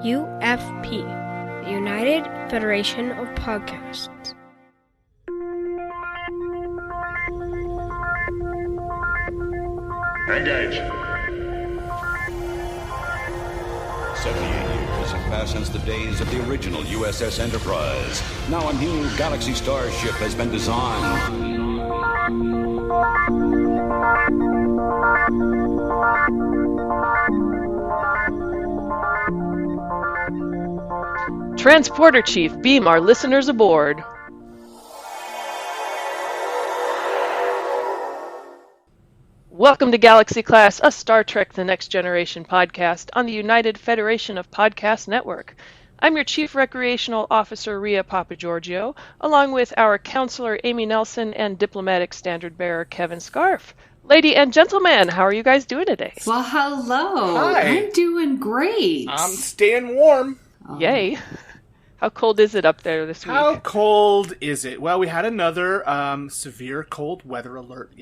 UFP, the United Federation of Podcasts. Engage. 78 years have passed since the days of the original USS Enterprise. Now a new Galaxy starship has been designed. Transporter Chief, beam our listeners aboard. Welcome to Galaxy Class, a Star Trek The Next Generation podcast on the United Federation of Podcast Network. I'm your Chief Recreational Officer, Rhea Papagiorgio, along with our Counselor, Amy Nelson, and Diplomatic Standard Bearer, Kevin Scharf. Lady and gentlemen, how are you guys doing today? Well, hello. Hi. I'm doing great. I'm staying warm. Yay. How cold is it up there this week? How cold is it? Well, we had another severe cold weather alert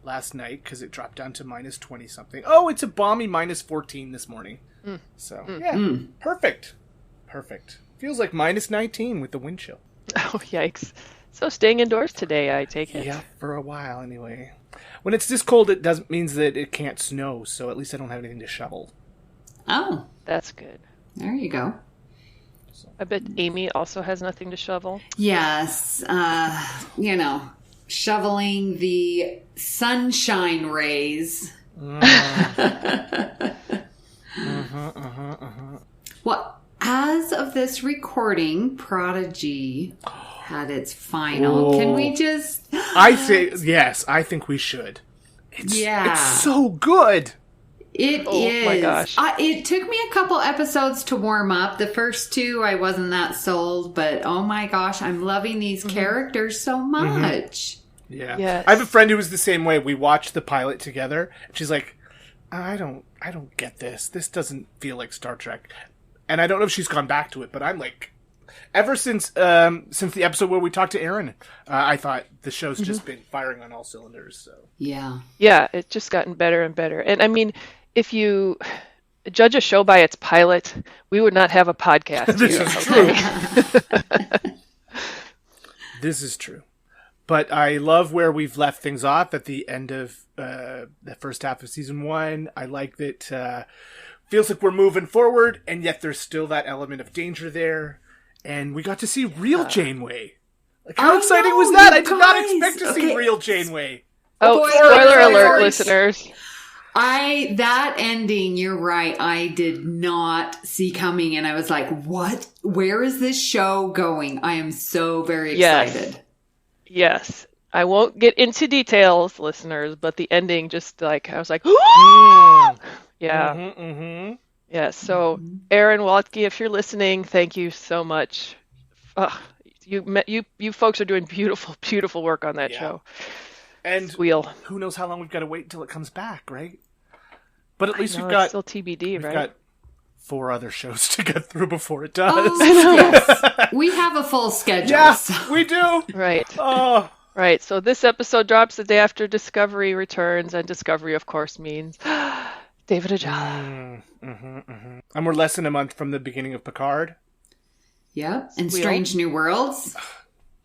last night, because it dropped down to minus 20 something. Oh, it's a balmy minus 14 this morning. Perfect. Feels like minus 19 with the wind chill. Oh, yikes. So staying indoors today, I take it. Yeah, for a while anyway. When it's this cold, it doesn't means that it can't snow, so at least I don't have anything to shovel. Oh, That's good. there you go. I bet Amy also has nothing to shovel. Yes, shoveling the sunshine rays. Well, as of this recording, Prodigy had its final. Oh. Can we just... I think we should. It's so good. It is. My gosh. It took me a couple episodes to warm up. The first two, I wasn't that sold, but oh my gosh, I'm loving these characters so much. Yeah. Yes. I have a friend who was the same way. We watched the pilot together, and she's like, I don't get this. This doesn't feel like Star Trek. And I don't know if she's gone back to it, but I'm like, ever since the episode where we talked to Aaron, I thought the show's just been firing on all cylinders. So Yeah. Yeah, it's just gotten better and better. And I mean, if you judge a show by its pilot, we would not have a podcast. This here, is okay? true. This is true. But I love where we've left things off at the end of the first half of season 1. I like that feels like we're moving forward, and yet there's still that element of danger there. And we got to see real Janeway. Like, how exciting was that? I did not expect to see real Janeway. Oh, Spoiler spoiler alert, alert. listeners. That ending, you're right, I did not see coming, and I was like, what? Where is this show going? I am so very excited. Yes. I won't get into details, listeners, but the ending just like, I was like, yeah. Yeah, so Aaron Waltke, if you're listening, thank you so much. You folks are doing beautiful work on that show. And who knows how long we've got to wait until it comes back, right? But at least it's still TBD, we've right? got 4 other shows to get through before it does. Oh, yes. We have a full schedule. Yeah, so. we do. Right. Oh. Right, so this episode drops the day after Discovery returns, and Discovery, of course, means David Ajala. And we're less than a month from the beginning of Picard. Yep, and Strange New Worlds.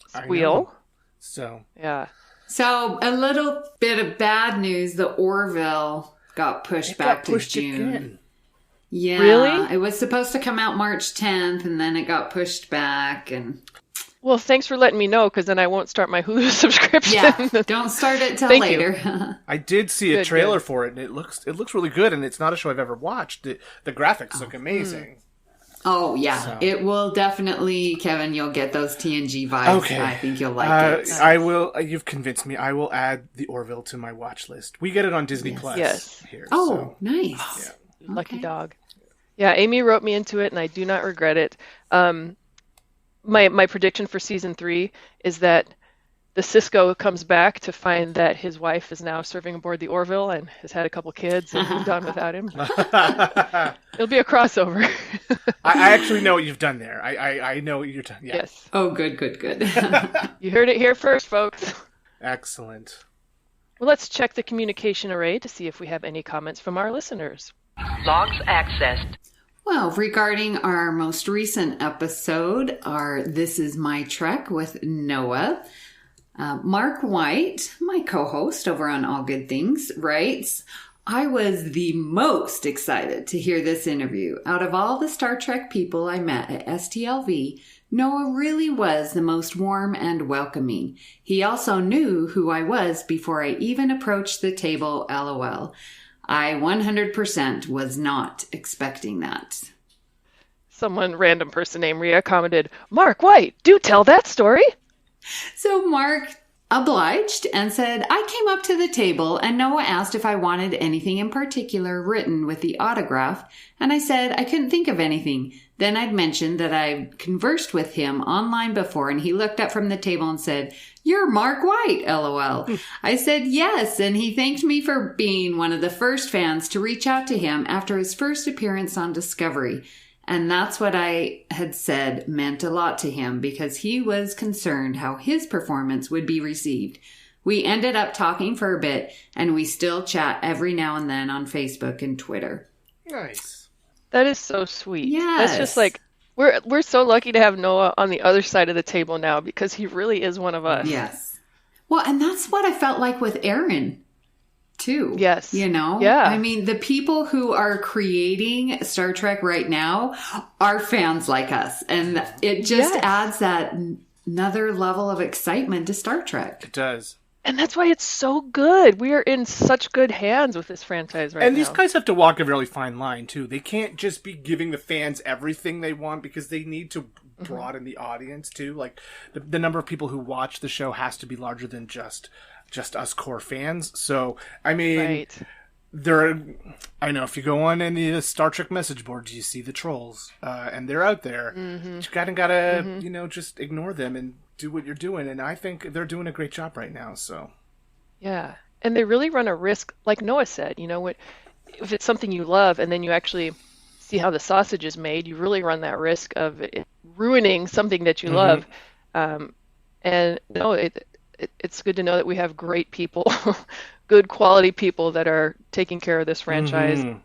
Squeal. So. Yeah. So, a little bit of bad news. The Orville got pushed back to June. Again. Yeah. Really? It was supposed to come out March 10th, and then it got pushed back. And Well, thanks for letting me know, because then I won't start my Hulu subscription. yeah, don't start it till Thank later. I did see a Good, trailer good. for it, and it looks really good, and it's not a show I've ever watched. The graphics look amazing. Oh, yeah. So. It will definitely, Kevin, you'll get those TNG vibes. Okay. I think you'll like it. I will. You've convinced me. I will add the Orville to my watch list. We get it on Disney Plus Yes. here. Oh, so. nice. Yeah. Lucky dog. Yeah, Amy wrote me into it, and I do not regret it. My prediction for season 3 is that the Cisco comes back to find that his wife is now serving aboard the Orville and has had a couple kids and moved on without him. It'll be a crossover. I actually know what you've done there. I know what you're done. Yeah. Yes. Oh, good. You heard it here first, folks. Excellent. Well, let's check the communication array to see if we have any comments from our listeners. Logs accessed. Well, regarding our most recent episode, our This Is My Trek with Noah, Mark White, my co-host over on All Good Things, writes, I was the most excited to hear this interview. Out of all the Star Trek people I met at STLV, Noah really was the most warm and welcoming. He also knew who I was before I even approached the table, LOL. I 100% was not expecting that. Someone, random person named Rhea, commented, Mark White, do tell that story. So Mark obliged and said, I came up to the table and Noah asked if I wanted anything in particular written with the autograph, and I said I couldn't think of anything. Then I'd mentioned that I conversed with him online before, and he looked up from the table and said, You're Mark White, LOL. I said yes, and he thanked me for being one of the first fans to reach out to him after his first appearance on Discovery. And that's what I had said meant a lot to him, because he was concerned how his performance would be received. We ended up talking for a bit, and we still chat every now and then on Facebook and Twitter. Nice. That is so sweet. Yes. That's just like, we're so lucky to have Noah on the other side of the table now, because he really is one of us. Yes. Well, and that's what I felt like with Aaron, too. Yes. You know? Yeah. I mean, the people who are creating Star Trek right now are fans like us. And it just adds that another level of excitement to Star Trek. It does. And that's why it's so good. We are in such good hands with this franchise right now. And these guys have to walk a really fine line, too. They can't just be giving the fans everything they want, because they need to broaden the audience, too. Like, the number of people who watch the show has to be larger than just us core fans. So, I mean, I know if you go on any of the Star Trek message boards, you see the trolls, and they're out there. You gotta, just ignore them and do what you're doing, and I think they're doing a great job right now. So yeah, and they really run a risk, like Noah said, if it's something you love and then you actually see how the sausage is made, you really run that risk of it ruining something that you love. And no, it's good to know that we have great people, good quality people that are taking care of this franchise.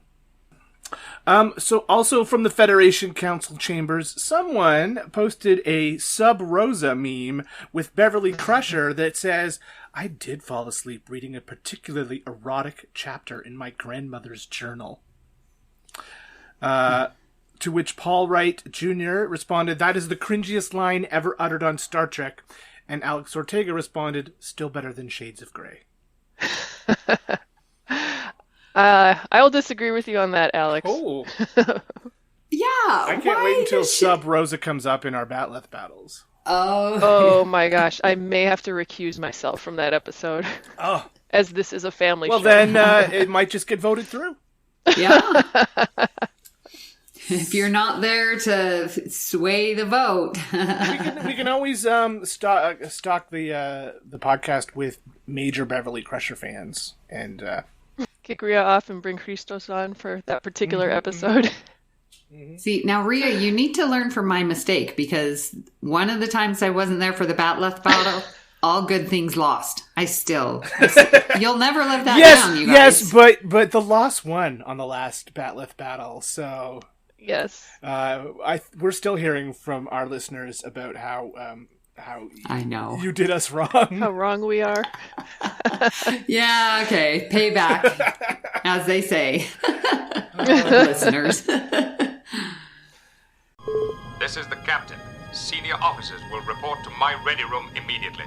So also from the Federation Council chambers, someone posted a Sub Rosa meme with Beverly Crusher that says, I did fall asleep reading a particularly erotic chapter in my grandmother's journal. To which Paul Wright Jr. responded, that is the cringiest line ever uttered on Star Trek. And Alex Ortega responded, still better than Shades of Grey. I will disagree with you on that, Alex. Oh. Yeah. I can't wait until Sub Rosa comes up in our Batleth battles. Oh my gosh. I may have to recuse myself from that episode. Oh. As this is a family show. Well, then it might just get voted through. Yeah. If you're not there to sway the vote. we can always stock the podcast with major Beverly Crusher fans and kick Rhea off and bring Christos on for that particular episode. See, now Rhea, you need to learn from my mistake, because one of the times I wasn't there for the Batleth battle, all good things lost. You'll never live that down, you guys. Yes, but the loss won on the last Batleth battle, so yes. We're still hearing from our listeners about how I know you did us wrong. How wrong we are. Yeah, okay. Payback, as they say. Listeners. This is the captain. Senior officers will report to my ready room immediately.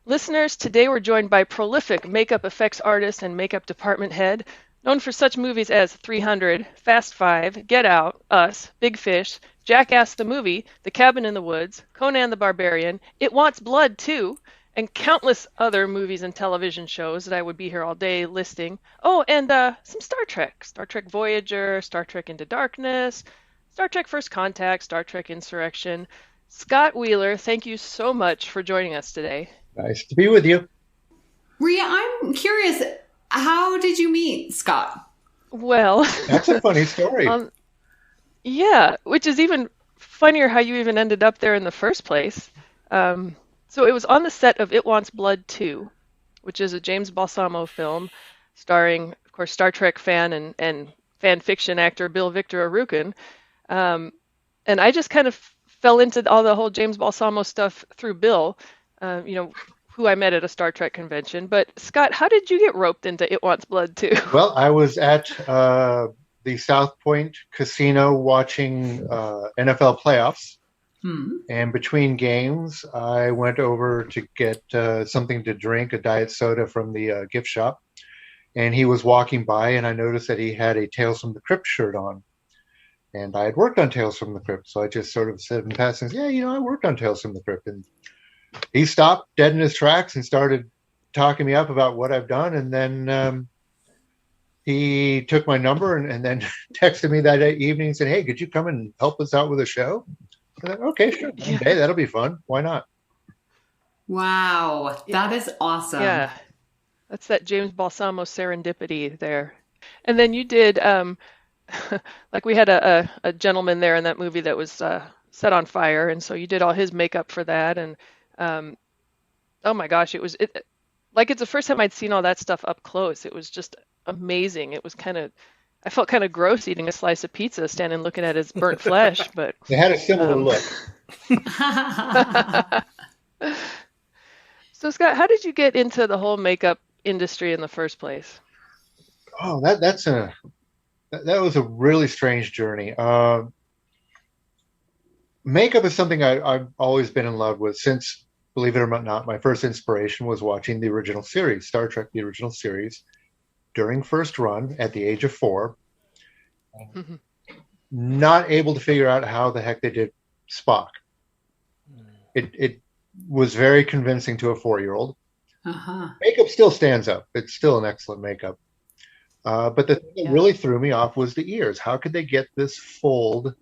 Listeners, today we're joined by prolific makeup effects artist and makeup department head, known for such movies as 300, Fast Five, Get Out, Us, Big Fish, Jackass the Movie, The Cabin in the Woods, Conan the Barbarian, It Wants Blood Too, and countless other movies and television shows that I would be here all day listing. Oh, and some Star Trek. Star Trek Voyager, Star Trek Into Darkness, Star Trek First Contact, Star Trek Insurrection. Scott Wheeler, thank you so much for joining us today. Nice to be with you. Rhea, I'm curious, how did you meet Scott? Well, that's a funny story. Yeah, which is even funnier how you even ended up there in the first place. So it was on the set of It Wants Blood 2, which is a James Balsamo film starring, of course, Star Trek fan and fan fiction actor Bill Victor Arukin. And I just kind of fell into all the whole James Balsamo stuff through Bill, who I met at a Star Trek convention. But Scott, how did you get roped into It Wants Blood too? Well, I was at the South Point Casino watching NFL playoffs. And between games, I went over to get something to drink, a diet soda from the gift shop. And he was walking by, and I noticed that he had a Tales from the Crypt shirt on. And I had worked on Tales from the Crypt, so I just sort of said in passing, yeah, I worked on Tales from the Crypt. And he stopped dead in his tracks and started talking me up about what I've done. And then he took my number and then texted me that evening and said, hey, could you come and help us out with a show? I thought, okay, sure. Yeah. Hey, that'll be fun. Why not? Wow, that is awesome. Yeah, that's that James Balsamo serendipity there. And then you did, like we had a gentleman there in that movie that was set on fire, and so you did all his makeup for that. And oh my gosh, it's the first time I'd seen all that stuff up close. It was just amazing. It was I felt kind of gross eating a slice of pizza, standing looking at his burnt flesh. But they had a similar look. So Scott, how did you get into the whole makeup industry in the first place? Oh, that was a really strange journey. Makeup is something I've always been in love with since, believe it or not, my first inspiration was watching the original series, Star Trek, the original series, during first run at the age of 4. Not able to figure out how the heck they did Spock. It was very convincing to a 4-year-old. Makeup still stands up. It's still an excellent makeup. But the thing that really threw me off was the ears. How could they get this fold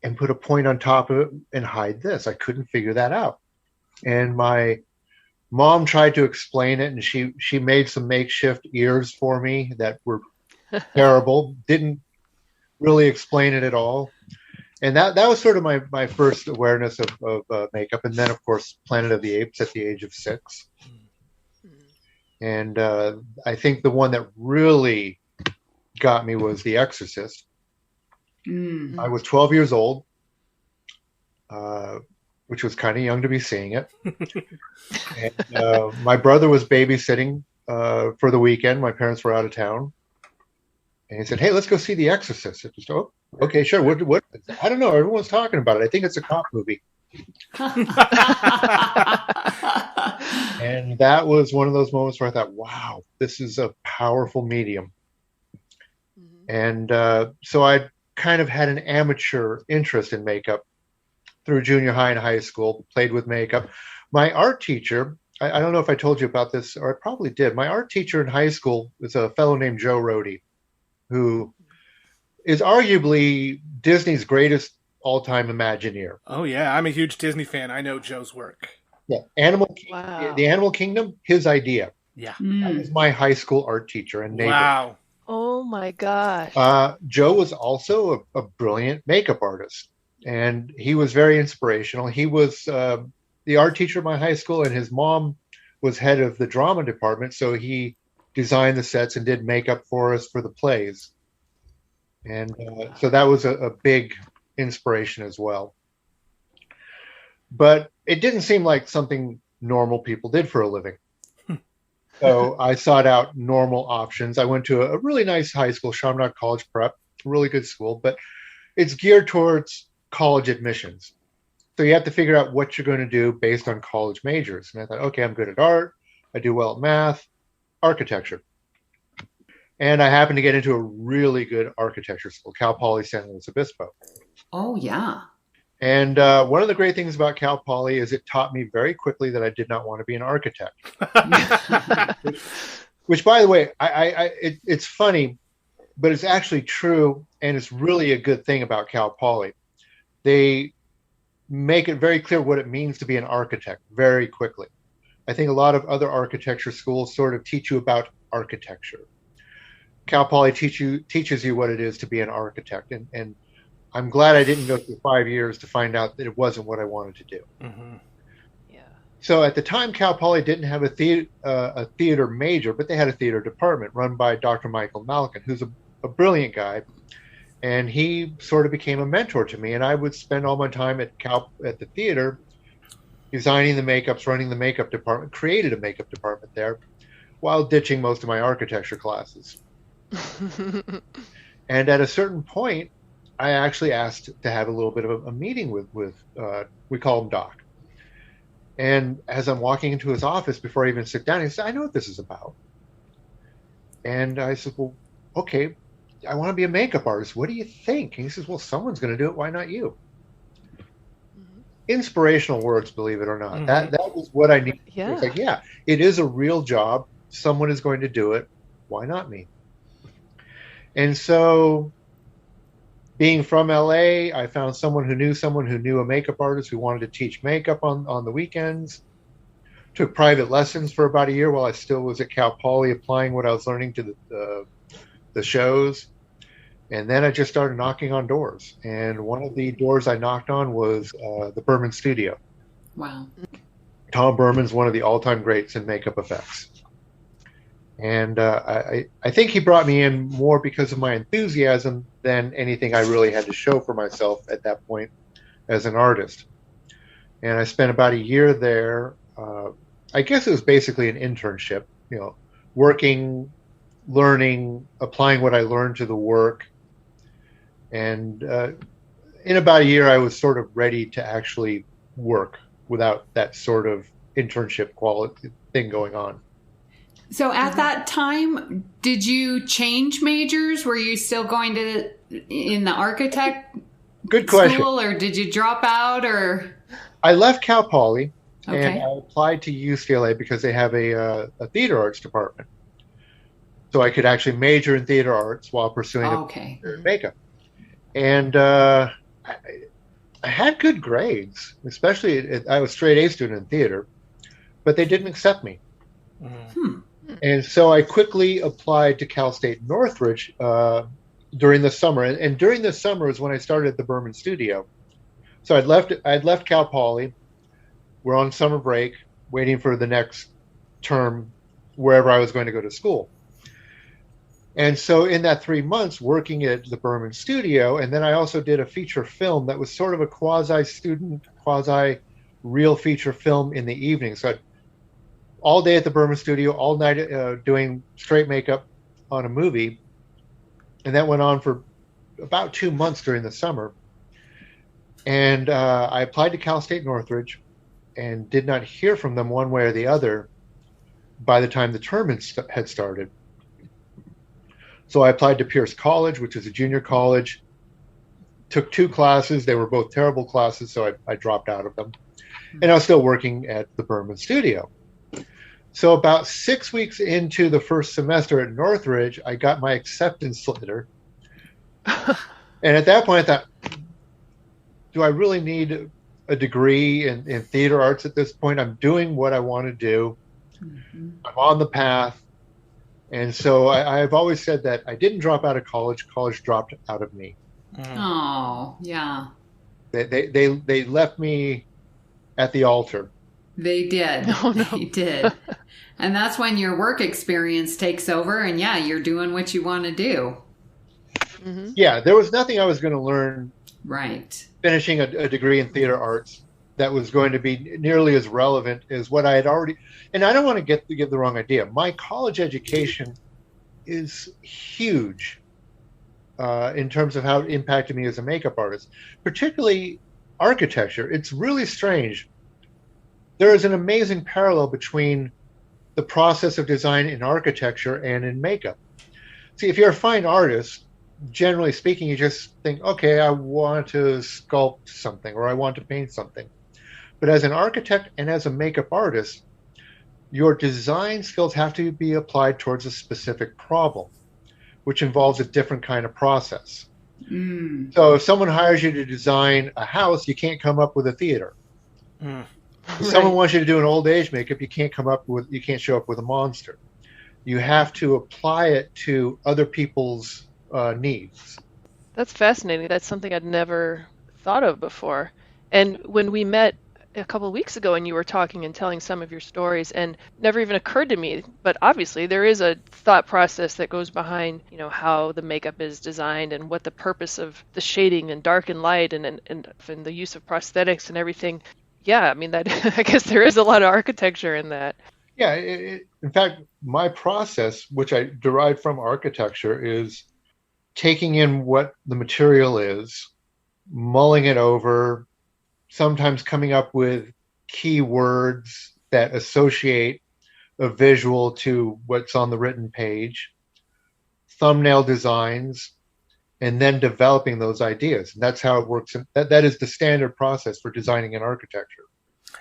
and put a point on top of it and hide this? I couldn't figure that out. And my mom tried to explain it, and she made some makeshift ears for me that were terrible. Didn't really explain it at all. And that was sort of my first awareness of makeup. And then, of course, Planet of the Apes at the age of 6. And I think the one that really got me was The Exorcist. I was 12 years old, which was kind of young to be seeing it. And my brother was babysitting for the weekend. My parents were out of town. And he said, hey, let's go see The Exorcist. I just, oh, okay, sure. What? I don't know. Everyone's talking about it. I think it's a cop movie. And that was one of those moments where I thought, wow, this is a powerful medium. And so I kind of had an amateur interest in makeup through junior high and high school, played with makeup. My art teacher, I don't know if I told you about this, or I probably did. My art teacher in high school was a fellow named Joe Rohde, who is arguably Disney's greatest all-time Imagineer. Oh, yeah. I'm a huge Disney fan. I know Joe's work. Yeah. The Animal Kingdom, his idea. Yeah. That was my high school art teacher and neighbor. Wow. Oh, my gosh. Joe was also a brilliant makeup artist, and he was very inspirational. He was the art teacher at my high school, and his mom was head of the drama department, so he designed the sets and did makeup for us for the plays. And so that was a big inspiration as well. But it didn't seem like something normal people did for a living. So I sought out normal options. I went to a really nice high school, Chaminade College Prep, a really good school, but it's geared towards college admissions. So you have to figure out what you're going to do based on college majors. And I thought, okay, I'm good at art. I do well at math, architecture. And I happened to get into a really good architecture school, Cal Poly San Luis Obispo. Oh, yeah. And one of the great things about Cal Poly is it taught me very quickly that I did not want to be an architect. which, by the way, it's funny, but it's actually true, and it's really a good thing about Cal Poly. They make it very clear what it means to be an architect very quickly. I think a lot of other architecture schools sort of teach you about architecture. Cal Poly teaches you what it is to be an architect, and I'm glad I didn't go through 5 years to find out that it wasn't what I wanted to do. Mm-hmm. Yeah. So at the time, Cal Poly didn't have a theater major, but they had a theater department run by Dr. Michael Malkin, who's a a brilliant guy, and he sort of became a mentor to me. And I would spend all my time at the theater designing the makeups, running the makeup department, created a makeup department there, while ditching most of my architecture classes. And at a certain point, I actually asked to have a little bit of a meeting with we call him Doc. And as I'm walking into his office, before I even sit down, he said, "I know what this is about." And I said, "Well, okay, I want to be a makeup artist. What do you think?" And he says, "Well, someone's going to do it. Why not you?" Mm-hmm. Inspirational words, believe it or not. Mm-hmm. That was what I needed. Yeah. It's like, yeah, it is a real job. Someone is going to do it. Why not me? And so, being from LA, I found someone who knew a makeup artist who wanted to teach makeup on the weekends. Took private lessons for about a year while I still was at Cal Poly, applying what I was learning to the shows. And then I just started knocking on doors. And one of the doors I knocked on was the Berman Studio. Wow. Tom Berman's one of the all-time greats in makeup effects. And I think he brought me in more because of my enthusiasm than anything I really had to show for myself at that point as an artist. And I spent about a year there. I guess it was basically an internship, working, learning, applying what I learned to the work. And in about a year, I was sort of ready to actually work without that sort of internship quality thing going on. So at that time, did you change majors? Were you still going in the architect Good question. school, or did you drop out? Or I left Cal Poly okay. and I applied to UCLA because they have a theater arts department. So I could actually major in theater arts while pursuing makeup. And I had good grades, especially I was straight A student in theater, but they didn't accept me. Mm-hmm. And so I quickly applied to Cal State Northridge during the summer. And during the summer is when I started the Berman Studio. So I'd left Cal Poly. We're on summer break, waiting for the next term, wherever I was going to go to school. And so in that 3 months working at the Berman Studio, and then I also did a feature film that was sort of a quasi-student, quasi-real feature film in the evening. So I'd all day at the Berman Studio, all night doing straight makeup on a movie. And that went on for about 2 months during the summer. And I applied to Cal State Northridge and did not hear from them one way or the other by the time the term had started. So I applied to Pierce College, which is a junior college, took 2 classes. They were both terrible classes, so I dropped out of them. And I was still working at the Berman Studio. So about 6 weeks into the first semester at Northridge, I got my acceptance letter. And at that point, I thought, do I really need a degree in theater arts at this point? I'm doing what I want to do. Mm-hmm. I'm on the path. And so I've always said that I didn't drop out of college. College dropped out of me. Oh, yeah. They left me at the altar. They did. Oh, no. They did. And that's when your work experience takes over and, yeah, you're doing what you want to do. Mm-hmm. Yeah, there was nothing I was going to learn finishing a degree in theater arts that was going to be nearly as relevant as what I had already. And I don't want to give the wrong idea. My college education is huge in terms of how it impacted me as a makeup artist, particularly architecture. It's really strange. There is an amazing parallel between the process of design in architecture and in makeup. See, if you're a fine artist, generally speaking, you just think, okay, I want to sculpt something or I want to paint something. But as an architect and as a makeup artist, your design skills have to be applied towards a specific problem, which involves a different kind of process. Mm. So if someone hires you to design a house, you can't come up with a theater. Mm. If someone wants you to do an old age makeup, you can't show up with a monster. You have to apply it to other people's needs. That's fascinating. That's something I'd never thought of before. And when we met a couple of weeks ago and you were talking and telling some of your stories, and never even occurred to me, but obviously there is a thought process that goes behind, how the makeup is designed and what the purpose of the shading and dark and light and the use of prosthetics and everything. Yeah, I mean, that I guess there is a lot of architecture in that. Yeah, in fact, my process, which I derived from architecture, is taking in what the material is, mulling it over, sometimes coming up with key words that associate a visual to what's on the written page, thumbnail designs, and then developing those ideas. And that's how it works. That is the standard process for designing an architecture.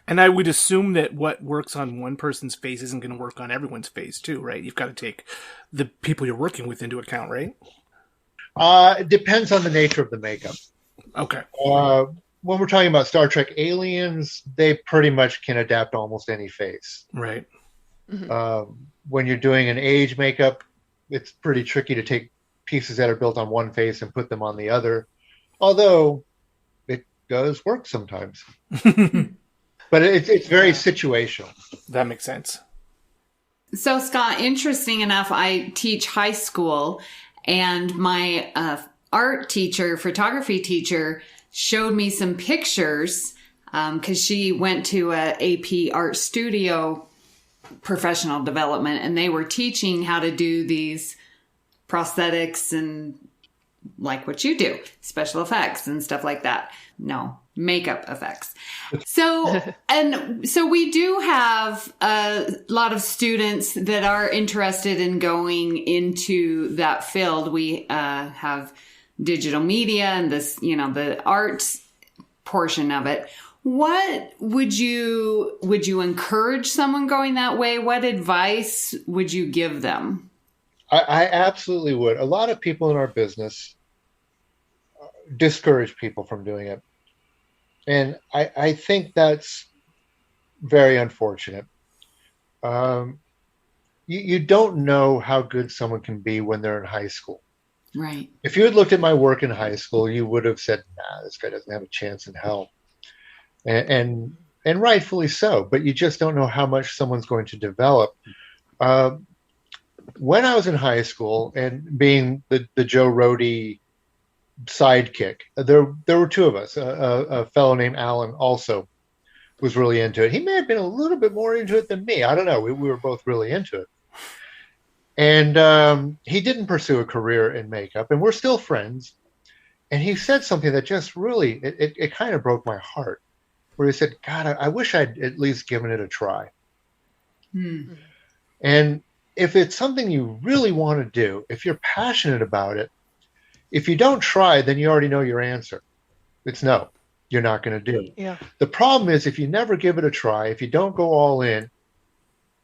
And I would assume that what works on one person's face isn't going to work on everyone's face too, right? You've got to take the people you're working with into account, right? It depends on the nature of the makeup. Okay. When we're talking about Star Trek aliens, they pretty much can adapt almost any face. Right. Mm-hmm. When you're doing an age makeup, it's pretty tricky to take pieces that are built on one face and put them on the other, although it does work sometimes. But it's very situational. That makes sense. So, Scott, interesting enough, I teach high school, and my art teacher, photography teacher, showed me some pictures because she went to a AP art studio professional development, and they were teaching how to do these prosthetics and like what you do, special effects and stuff like that. No, makeup effects. So we do have a lot of students that are interested in going into that field. We have digital media and this, the arts portion of it. What would you encourage someone going that way? What advice would you give them? I absolutely would. A lot of people in our business discourage people from doing it. And I think that's very unfortunate. You don't know how good someone can be when they're in high school. Right. If you had looked at my work in high school, you would have said, nah, this guy doesn't have a chance in hell. And rightfully so, but you just don't know how much someone's going to develop. When I was in high school and being the Joe Rohde sidekick, there were two of us. A fellow named Alan also was really into it. He may have been a little bit more into it than me. I don't know. We were both really into it. And he didn't pursue a career in makeup, and we're still friends. And he said something that just really, it kind of broke my heart, where he said, God, I wish I'd at least given it a try. And if it's something you really want to do, if you're passionate about it, if you don't try, then you already know your answer. It's no, you're not going to do it. Yeah. The problem is if you never give it a try, if you don't go all in,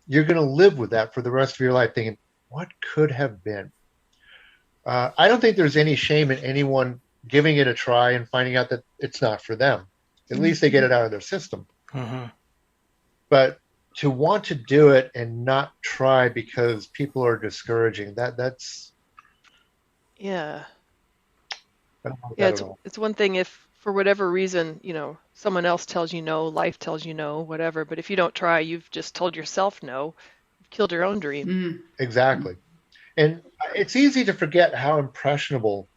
you're going to live with that for the rest of your life thinking, what could have been? I don't think there's any shame in anyone giving it a try and finding out that it's not for them. At least they get it out of their system. But to want to do it and not try because people are discouraging, that's... Yeah. It's one thing if for whatever reason, someone else tells you no, life tells you no, whatever. But if you don't try, you've just told yourself no. You've killed your own dream. Exactly. And it's easy to forget how impressionable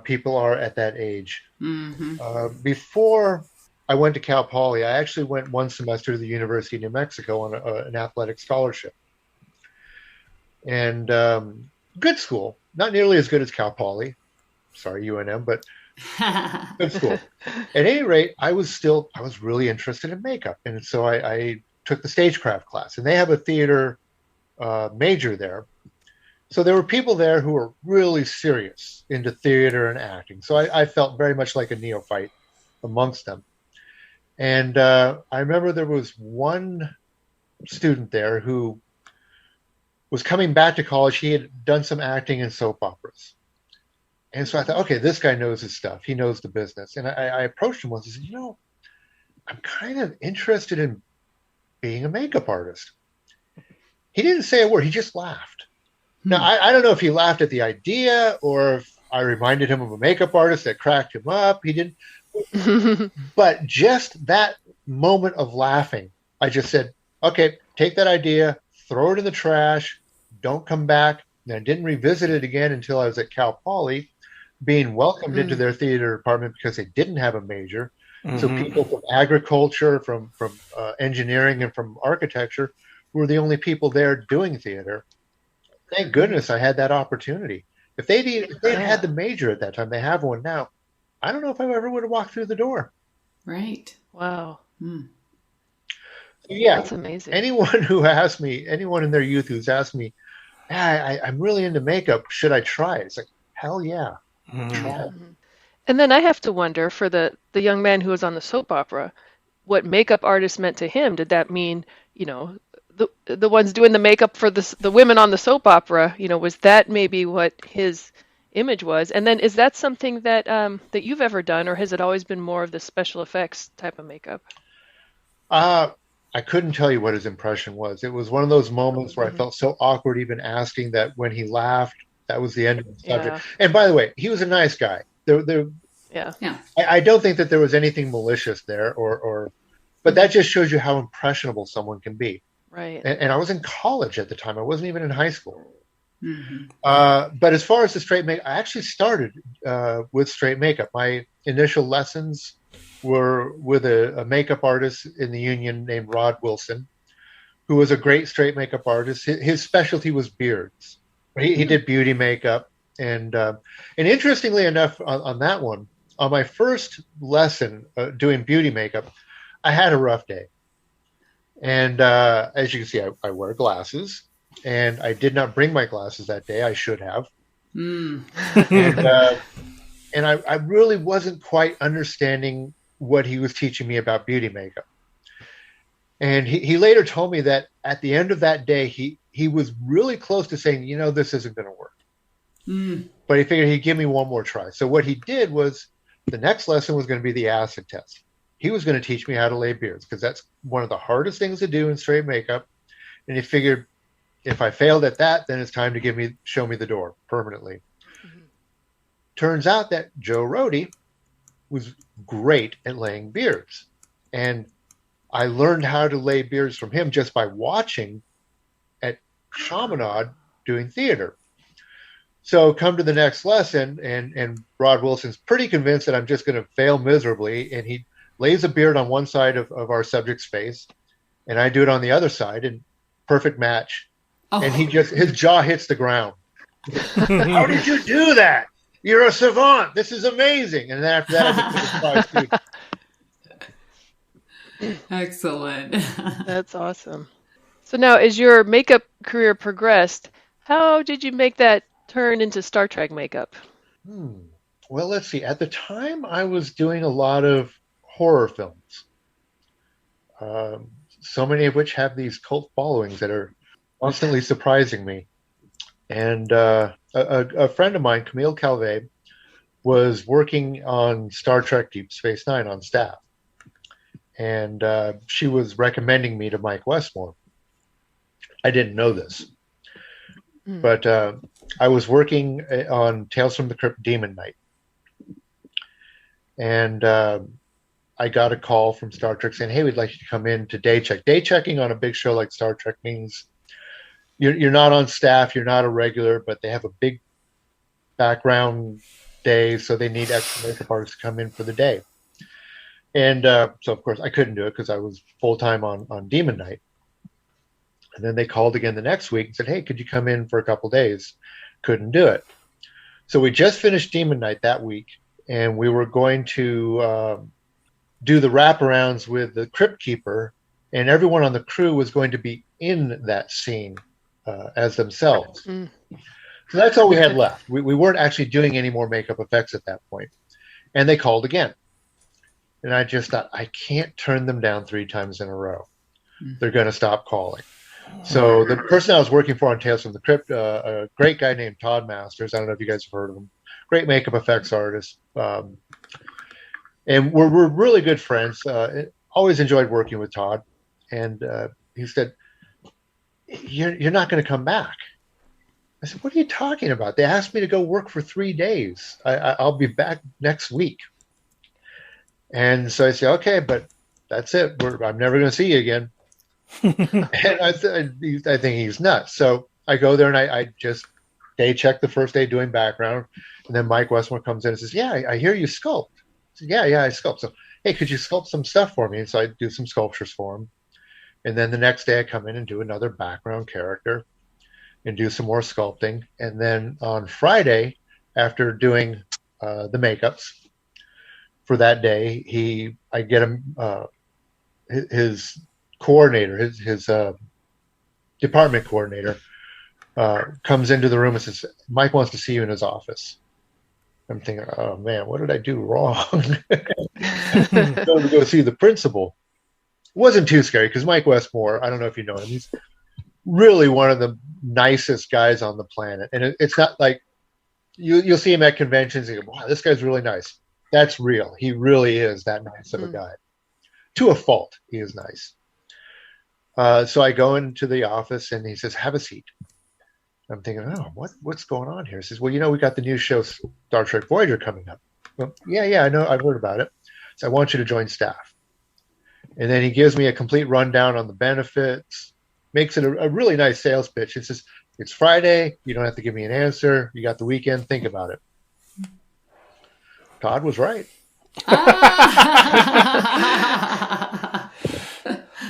people are at that age. Before I went to Cal Poly, I actually went one semester to the University of New Mexico on an athletic scholarship. And good school, not nearly as good as Cal Poly. Sorry, UNM, but good school. At any rate, I was really interested in makeup. And so I took the stagecraft class, and they have a theater major there. So there were people there who were really serious into theater and acting. So I felt very much like a neophyte amongst them. And I remember there was one student there who was coming back to college. He had done some acting in soap operas. And so I thought, okay, this guy knows his stuff. He knows the business. And I approached him once and said, I'm kind of interested in being a makeup artist. He didn't say a word. He just laughed. Now, I don't know if he laughed at the idea or if I reminded him of a makeup artist that cracked him up. He didn't. But just that moment of laughing, I just said, okay, take that idea, throw it in the trash, don't come back. And I didn't revisit it again until I was at Cal Poly, being welcomed into their theater department because they didn't have a major. So people from agriculture, from engineering, and from architecture were the only people there doing theater. Thank goodness I had that opportunity. If they'd had the major at that time, they have one now, I don't know if I ever would have walked through the door. Right. Wow. So yeah, that's amazing. Anyone in their youth who's asked me, I'm really into makeup, should I try it? It's like, hell yeah. Try it. And then I have to wonder, for the young man who was on the soap opera, what makeup artist meant to him. Did that mean, the ones doing the makeup for the women on the soap opera, was that maybe what his image was? And then is that something that that you've ever done, or has it always been more of the special effects type of makeup? I couldn't tell you what his impression was. It was one of those moments where I felt so awkward even asking, that when he laughed, that was the end of the subject. Yeah. And by the way, he was a nice guy. I don't think that there was anything malicious there, but that just shows you how impressionable someone can be. Right. And I was in college at the time. I wasn't even in high school. But as far as the straight makeup, I actually started with straight makeup. My initial lessons were with a makeup artist in the union named Rod Wilson, who was a great straight makeup artist. His specialty was beards. He did beauty makeup. And interestingly enough, on that one, on my first lesson doing beauty makeup, I had a rough day. And as you can see, I wear glasses, and I did not bring my glasses that day. I should have. And I really wasn't quite understanding what he was teaching me about beauty makeup. And he later told me that at the end of that day, he was really close to saying, this isn't going to work. But he figured he'd give me one more try. So what he did was, the next lesson was going to be the acid test. He was going to teach me how to lay beards, because that's one of the hardest things to do in straight makeup. And he figured if I failed at that, then it's time to show me the door permanently. Turns out that Joe Rohde was great at laying beards. And I learned how to lay beards from him just by watching at Chaminade doing theater. So come to the next lesson, and Rod Wilson's pretty convinced that I'm just going to fail miserably, and he lays a beard on one side of our subject's face, and I do it on the other side, and perfect match. And his jaw hits the ground. How did you do that? You're a savant. This is amazing. And then after that, I became Excellent. That's awesome. So now, as your makeup career progressed, how did you make that turn into Star Trek makeup? Well, let's see. At the time, I was doing a lot of horror films, so many of which have these cult followings that are constantly surprising me. And a friend of mine, Camille Calvé, was working on Star Trek Deep Space Nine on staff. And she was recommending me to Mike Westmore. I didn't know this. But I was working on Tales from the Crypt Demon Knight. And I got a call from Star Trek saying, hey, we'd like you to come in to day check. Day checking on a big show like Star Trek means you're not on staff, you're not a regular, but they have a big background day, so they need extra makeup artists to come in for the day. And so, of course, I couldn't do it because I was full-time on Demon Knight. And then they called again the next week and said, hey, could you come in for a couple days? Couldn't do it. So we just finished Demon Knight that week, and we were going to do the wraparounds with the Crypt Keeper, and everyone on the crew was going to be in that scene as themselves. So that's all we had left. We weren't actually doing any more makeup effects at that point. And they called again. And I just thought, I can't turn them down 3 times in a row. They're going to stop calling. So the person I was working for on Tales from the Crypt, a great guy named Todd Masters, I don't know if you guys have heard of him, great makeup effects artist. And we're really good friends. Always enjoyed working with Todd. And he said, you're not going to come back. I said, what are you talking about? They asked me to go work for 3 days. I'll be back next week. And so I said, okay, but that's it. I'm never going to see you again. And I think he's nuts. So I go there and I just day check the first day doing background. And then Mike Westmore comes in and says, yeah, I hear you sculpt. I said, yeah, I sculpt. So, hey, could you sculpt some stuff for me? And so I do some sculptures for him. And then the next day I come in and do another background character and do some more sculpting. And then on Friday, after doing the makeups for that day, I get him his coordinator, his department coordinator, comes into the room and says, Mike wants to see you in his office. I'm thinking, oh man, what did I do wrong? Go see the principal. It wasn't too scary because Mike Westmore, I don't know if you know him, he's really one of the nicest guys on the planet. And it's not like you'll see him at conventions and you go, wow, this guy's really nice. That's real. He really is that nice of a guy. To a fault, he is nice. So I go into the office and he says, have a seat. I'm thinking, oh, what's going on here? He says, well, we got the new show Star Trek Voyager coming up. Well, yeah, I know. I've heard about it. So I want you to join staff. And then he gives me a complete rundown on the benefits, makes it a really nice sales pitch. He says, it's Friday. You don't have to give me an answer. You got the weekend. Think about it. Todd was right.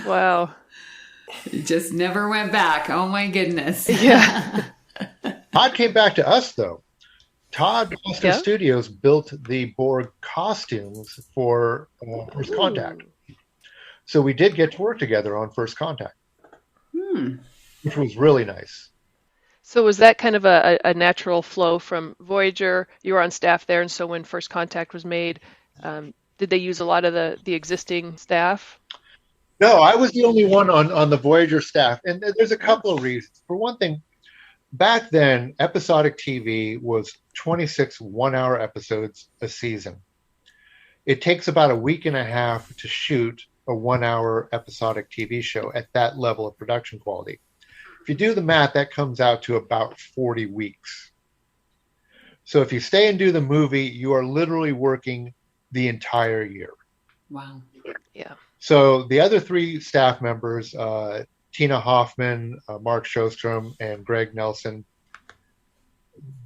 Wow. It just never went back. Oh my goodness. Yeah. Todd came back to us though. Todd Boston Studios built the Borg costumes for First Contact. So we did get to work together on First Contact, which was really nice. So was that kind of a natural flow from Voyager? You were on staff there, and so when First Contact was made, did they use a lot of the existing staff? No, I was the only one on the Voyager staff. And there's a couple of reasons. For one thing, back then, episodic TV was 26 one-hour episodes a season. It takes about a week and a half to shoot a one-hour episodic TV show at that level of production quality. If you do the math, that comes out to about 40 weeks. So if you stay and do the movie, you are literally working the entire year. Wow. Yeah. So the other three staff members, Tina Hoffman, Mark Shostrom, and Greg Nelson,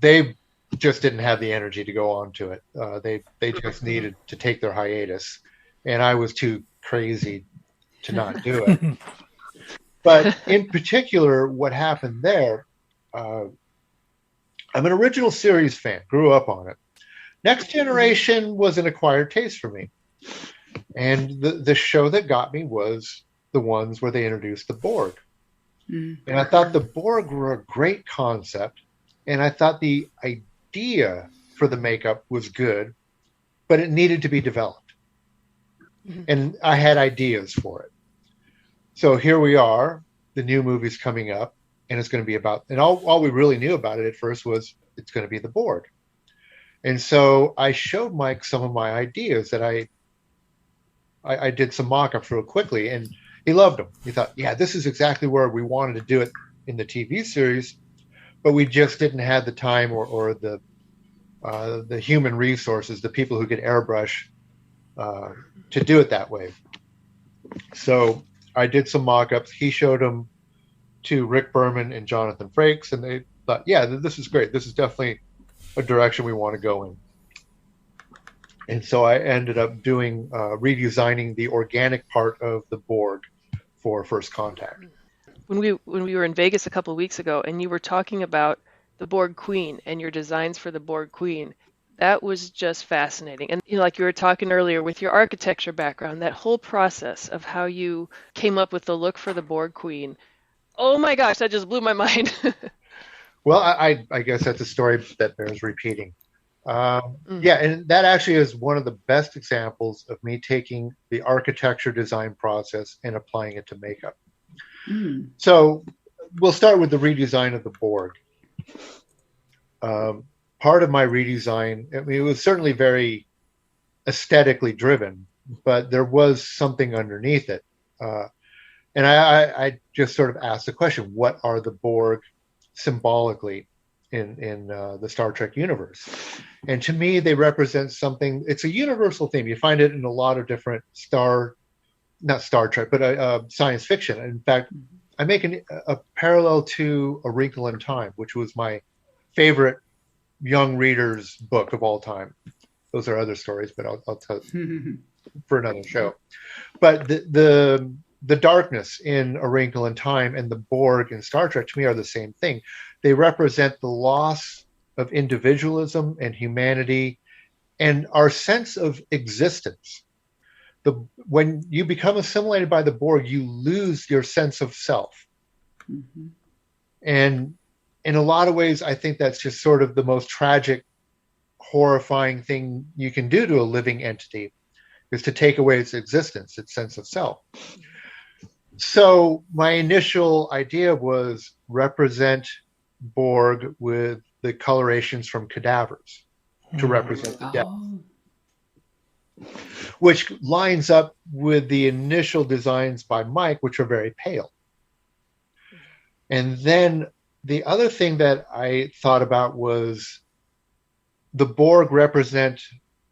they just didn't have the energy to go on to it. They just needed to take their hiatus, and I was too crazy to not do it. But in particular, what happened there, I'm an original series fan, grew up on it. Next Generation was an acquired taste for me. And the show that got me was the ones where they introduced the Borg. And I thought the Borg were a great concept. And I thought the idea for the makeup was good, but it needed to be developed. And I had ideas for it. So here we are, the new movie's coming up, and it's going to be about, and all we really knew about it at first was it's going to be the Borg. And so I showed Mike some of my ideas that I did some mock-ups real quickly, and he loved them. He thought, yeah, this is exactly where we wanted to do it in the TV series, but we just didn't have the time or the human resources, the people who could airbrush to do it that way. So I did some mock-ups. He showed them to Rick Berman and Jonathan Frakes, and they thought, yeah, this is great. This is definitely a direction we want to go in. And so I ended up doing redesigning the organic part of the Borg for First Contact. When we were in Vegas a couple of weeks ago, and you were talking about the Borg Queen and your designs for the Borg Queen, that was just fascinating. And like you were talking earlier with your architecture background, that whole process of how you came up with the look for the Borg Queen. Oh my gosh, that just blew my mind. Well, I guess that's a story that bears repeating. Yeah, and that actually is one of the best examples of me taking the architecture design process and applying it to makeup. So we'll start with the redesign of the Borg. Part of my redesign, I mean, it was certainly very aesthetically driven, but there was something underneath it. And I just sort of asked the question, what are the Borg symbolically in the Star Trek universe? And to me, they represent something, it's a universal theme. You find it in a lot of different Star not Star Trek, but science fiction. In fact, I make a parallel to A Wrinkle in Time, which was my favorite young reader's book of all time. Those are other stories, but I'll tell for another show. But the darkness in A Wrinkle in Time and the Borg in Star Trek, to me, are the same thing. They represent the loss of individualism and humanity and our sense of existence. When you become assimilated by the Borg, you lose your sense of self. Mm-hmm. And in a lot of ways, I think that's just sort of the most tragic, horrifying thing you can do to a living entity, is to take away its existence, its sense of self. So my initial idea was represent Borg with the colorations from cadavers to represent the death. Which lines up with the initial designs by Mike, which are very pale. And then the other thing that I thought about was the Borg represent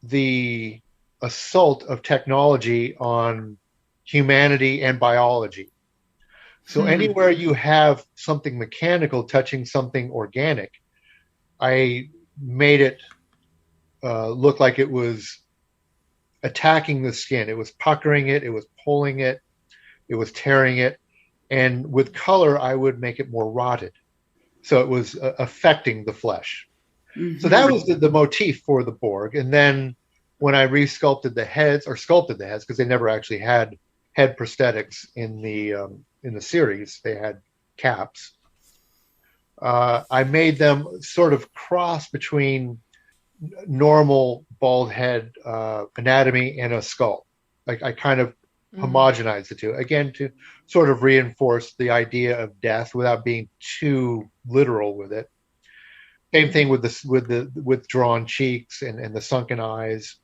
the assault of technology on humanity and biology. So anywhere you have something mechanical touching something organic, I made it look like it was attacking the skin. It was puckering it, it was pulling it, it was tearing it. And with color, I would make it more rotted. So it was affecting the flesh. Mm-hmm. So that was the motif for the Borg. And then when I sculpted the heads, because they never actually had head prosthetics in the series, they had caps. I made them sort of cross between normal bald head anatomy and a skull. Like I kind of homogenized the two, again, to sort of reinforce the idea of death without being too literal with it. Same thing with the withdrawn cheeks and the sunken eyes.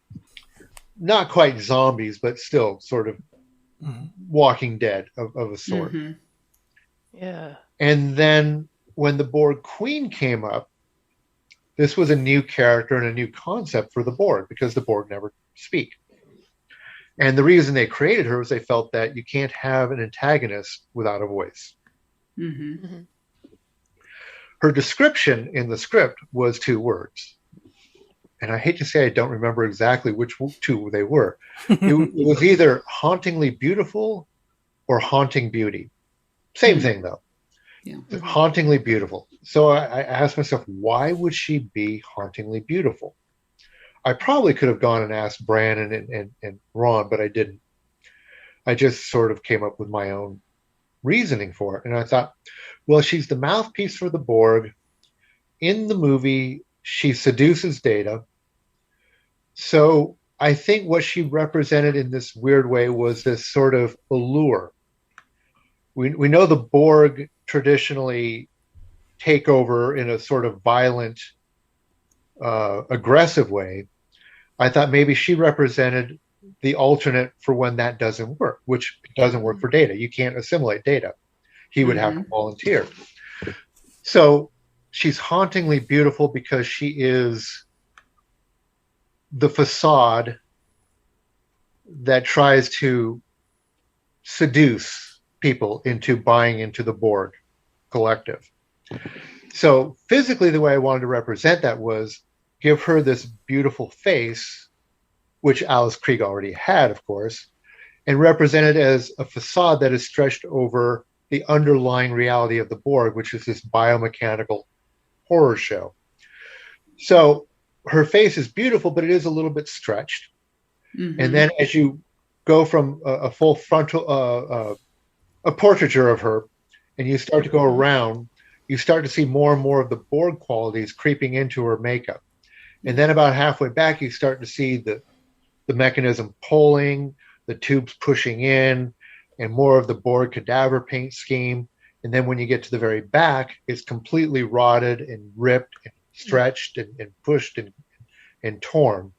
Not quite zombies, but still sort of Walking Dead of a sort. Mm-hmm. Yeah. And then when the Borg Queen came up, this was a new character and a new concept for the Borg, because the Borg never speak. And the reason they created her was they felt that you can't have an antagonist without a voice. Mm-hmm. Mm-hmm. Her description in the script was 2 words. And I hate to say I don't remember exactly which 2 they were. It was either hauntingly beautiful or haunting beauty. Same thing, though. Yeah. Hauntingly beautiful. So I asked myself, why would she be hauntingly beautiful? I probably could have gone and asked Brandon and Ron, but I didn't. I just sort of came up with my own reasoning for it. And I thought, well, she's the mouthpiece for the Borg. In the movie, she seduces Data. So I think what she represented in this weird way was this sort of allure. We know the Borg traditionally take over in a sort of violent, aggressive way. I thought maybe she represented the alternate for when that doesn't work, which doesn't work for Data. You can't assimilate Data. He would have to volunteer. So she's hauntingly beautiful because she is the facade that tries to seduce people into buying into the Borg collective. So physically, the way I wanted to represent that was give her this beautiful face, which Alice Krieg already had, of course, and represent it as a facade that is stretched over the underlying reality of the Borg, which is this biomechanical horror show. So her face is beautiful, but it is a little bit stretched. Mm-hmm. And then as you go from a full frontal, a portraiture of her, and you start to go around, you start to see more and more of the Borg qualities creeping into her makeup. And then about halfway back, you start to see the mechanism pulling, the tubes pushing in, and more of the Borg cadaver paint scheme. And then when you get to the very back, it's completely rotted and ripped and stretched and pushed and torn.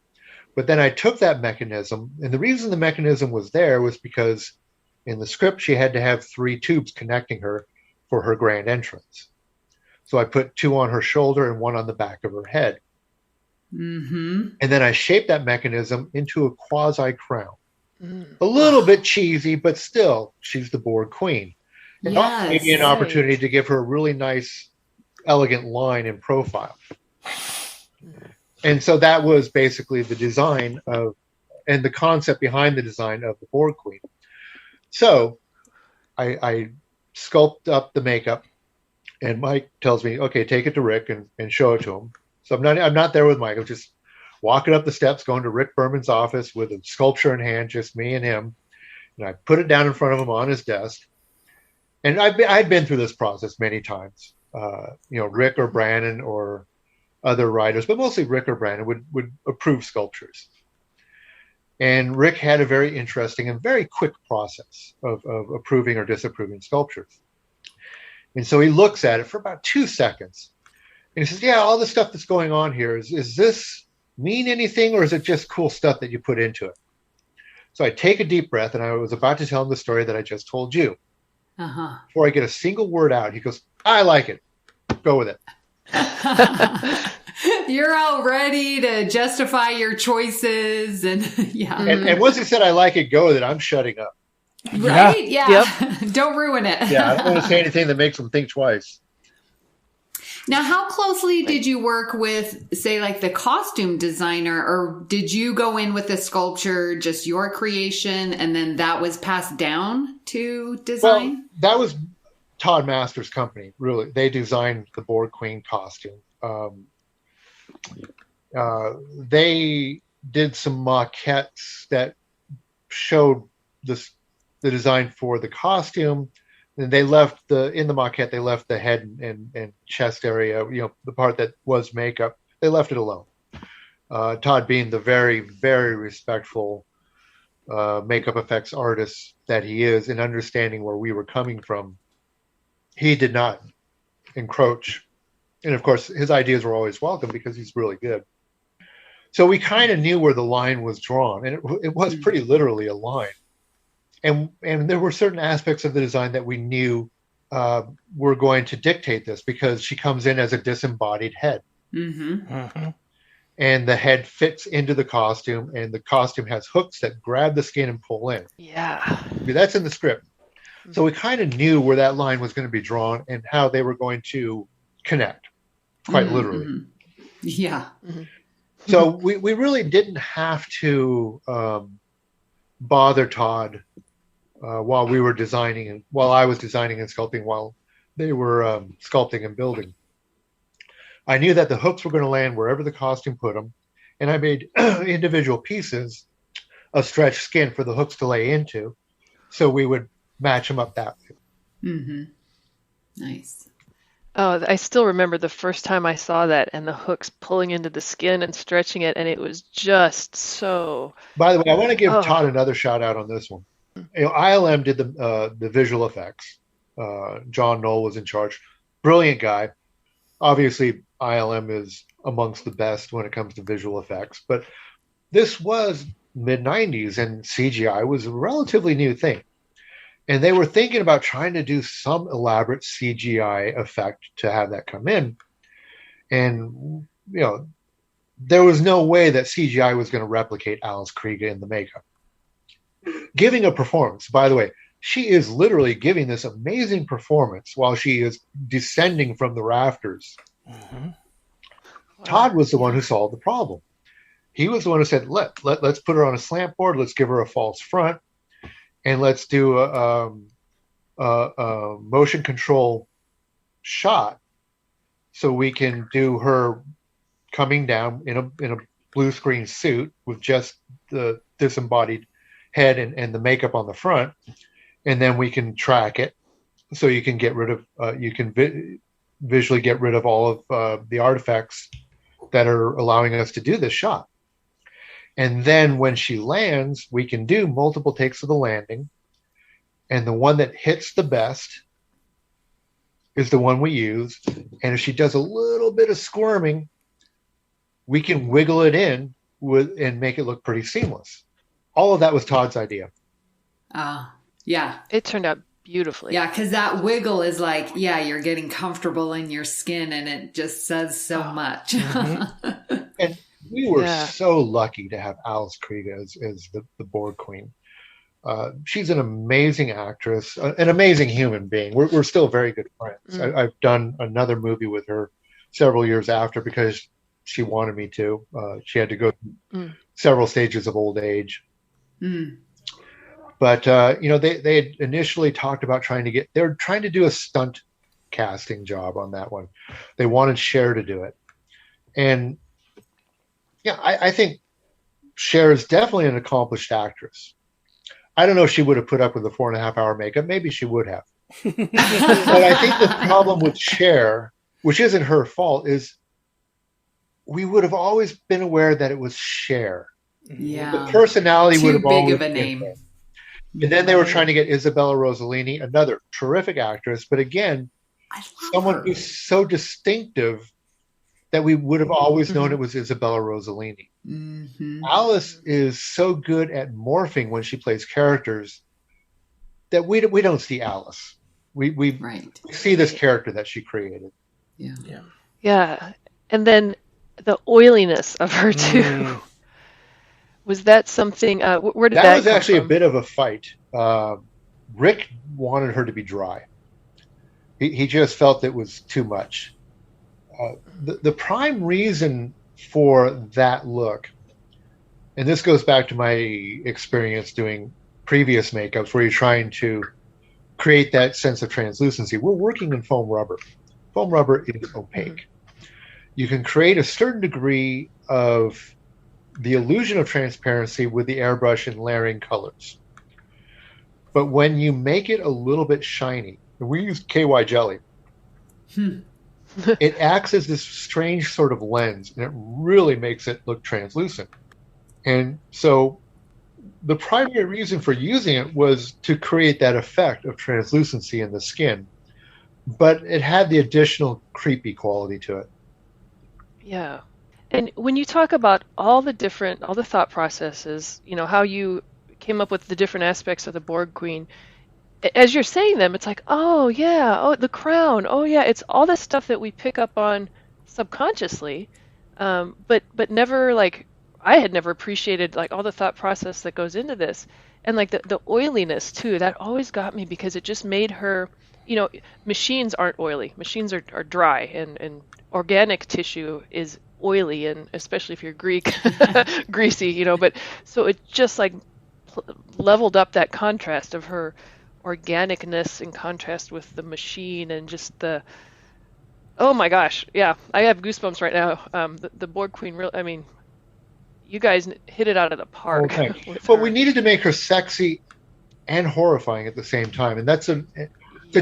But then I took that mechanism, and the reason the mechanism was there was because in the script, she had to have 3 tubes connecting her for her grand entrance. So I put 2 on her shoulder and 1 on the back of her head. Mm-hmm. And then I shaped that mechanism into a quasi-crown. A little bit cheesy, but still, she's the board queen. And also gave me an opportunity to give her a really nice, elegant line in profile. And so that was basically the design of, and the concept behind the design of the board queen. So I sculpt up the makeup, and Mike tells me, okay, take it to Rick and show it to him. So I'm not there with Mike. I'm just walking up the steps, going to Rick Berman's office with a sculpture in hand, just me and him. And I put it down in front of him on his desk. And I'd been through this process many times. Rick or Brandon or other writers, but mostly Rick or Brandon would approve sculptures. And Rick had a very interesting and very quick process of approving or disapproving sculptures. And so he looks at it for about 2 seconds. And he says, yeah, all the stuff that's going on here, is this mean anything, or is it just cool stuff that you put into it? So I take a deep breath, and I was about to tell him the story that I just told you. Before I get a single word out, he goes, I like it. Go with it. You're all ready to justify your choices. And And once he said, I like it, go with it, I'm shutting up. Right? Yeah. Yep. Don't ruin it. Yeah, I don't want to say anything that makes them think twice. Now, how closely did you work with, say, like the costume designer, or did you go in with the sculpture, just your creation, and then that was passed down to design? Well, that was Todd Masters' company, really. They designed the Board Queen costume. They did some maquettes that showed the design for the costume. And they left in the maquette, they left the head and chest area, the part that was makeup, they left it alone. Todd, being the very, very respectful makeup effects artist that he is, and understanding where we were coming from, he did not encroach. And of course, his ideas were always welcome because he's really good. So we kind of knew where the line was drawn, and it was pretty literally a line. And there were certain aspects of the design that we knew were going to dictate this, because she comes in as a disembodied head. And the head fits into the costume, and the costume has hooks that grab the skin and pull in. Yeah. That's in the script. So we kind of knew where that line was going to be drawn and how they were going to connect, quite literally. Yeah. So we really didn't have to bother Todd while we were designing, and while I was designing and sculpting, while they were sculpting and building. I knew that the hooks were going to land wherever the costume put them, and I made individual pieces of stretched skin for the hooks to lay into, so we would match them up that way. Nice. Oh, I still remember the first time I saw that, and the hooks pulling into the skin and stretching it, and it was just so... By the way, I want to give Todd another shout out on this one. ILM did the visual effects. John Knoll was in charge. Brilliant guy. Obviously, ILM is amongst the best when it comes to visual effects. But this was mid-90s, and CGI was a relatively new thing. And they were thinking about trying to do some elaborate CGI effect to have that come in. And, there was no way that CGI was going to replicate Alice Krige in the makeup. Giving a performance, by the way, she is literally giving this amazing performance while she is descending from the rafters. Todd was the one who solved the problem. He was the one who said, let's put her on a slant board, let's give her a false front, and let's do a motion control shot so we can do her coming down in a blue screen suit with just the disembodied head and the makeup on the front, and then we can track it so you can get rid of visually get rid of all of the artifacts that are allowing us to do this shot. And then when she lands, we can do multiple takes of the landing, and the one that hits the best is the one we use. And if she does a little bit of squirming, we can wiggle it in and make it look pretty seamless. All of that was Todd's idea. Yeah. It turned out beautifully. Yeah, because that wiggle is like, you're getting comfortable in your skin, and it just says so much. And we were so lucky to have Alice Krige as the board queen. She's an amazing actress, an amazing human being. We're still very good friends. I've done another movie with her several years after because she wanted me to. She had to go through several stages of old age. But, they had initially talked about they were trying to do a stunt casting job on that one. They wanted Cher to do it. And yeah, I think Cher is definitely an accomplished actress. I don't know if she would have put up with the 4.5-hour makeup. Maybe she would have. But I think the problem with Cher, which isn't her fault, is we would have always been aware that it was Cher. Yeah. The personality would have always big of a been name. there. And then they were trying to get Isabella Rossellini, another terrific actress, but again, someone who's so distinctive that we would have always known it was Isabella Rossellini. Alice is so good at morphing when she plays characters that we don't see Alice. We see this character that she created. Yeah. And then the oiliness of her too. Was that something? Where did that was come actually from? a bit of a fight. Rick wanted her to be dry. He just felt it was too much. The prime reason for that look, and this goes back to my experience doing previous makeups where you're trying to create that sense of translucency. We're working in foam rubber. Foam rubber is opaque. You can create a certain degree of the illusion of transparency with the airbrush and layering colors. But when you make it a little bit shiny, and we use KY jelly, it acts as this strange sort of lens, and it really makes it look translucent. And so the primary reason for using it was to create that effect of translucency in the skin, but it had the additional creepy quality to it. Yeah. And when you talk about all the thought processes, how you came up with the different aspects of the Borg Queen, as you're saying them, it's like, oh yeah, the crown, oh yeah, it's all this stuff that we pick up on subconsciously, but never I had never appreciated all the thought process that goes into this, and the oiliness too. That always got me because it just made her, machines aren't oily, machines are dry, and organic tissue is oily, and especially if you're Greek, greasy, but so it just leveled up that contrast of her organicness in contrast with the machine, and just oh my gosh, yeah, I have goosebumps right now. The Borg Queen, you guys hit it out of the park. But we needed to make her sexy and horrifying at the same time, and that's a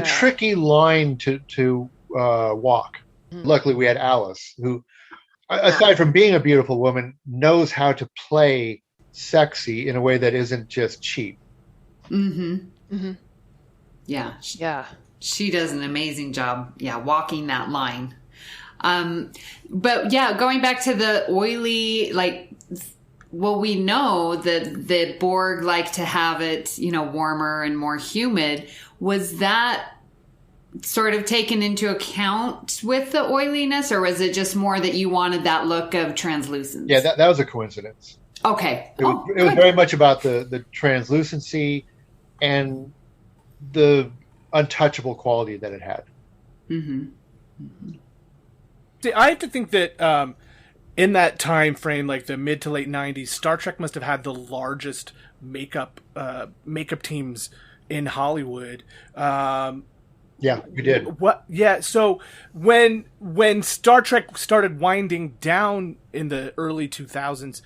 tricky line to walk. Luckily, we had Alice, who, aside from being a beautiful woman, knows how to play sexy in a way that isn't just cheap. Yeah. She does an amazing job. Yeah, walking that line. But yeah, going back to the oily, we know that the Borg like to have it, warmer and more humid. Was that sort of taken into account with the oiliness, or was it just more that you wanted that look of translucence? Yeah, that was a coincidence. Okay. It was very much about the translucency and the untouchable quality that it had. See, I have to think that in that time frame, the mid to late 90s, Star Trek must have had the largest makeup teams in Hollywood. Yeah, we did. What? Yeah. So when Star Trek started winding down in the early 2000s,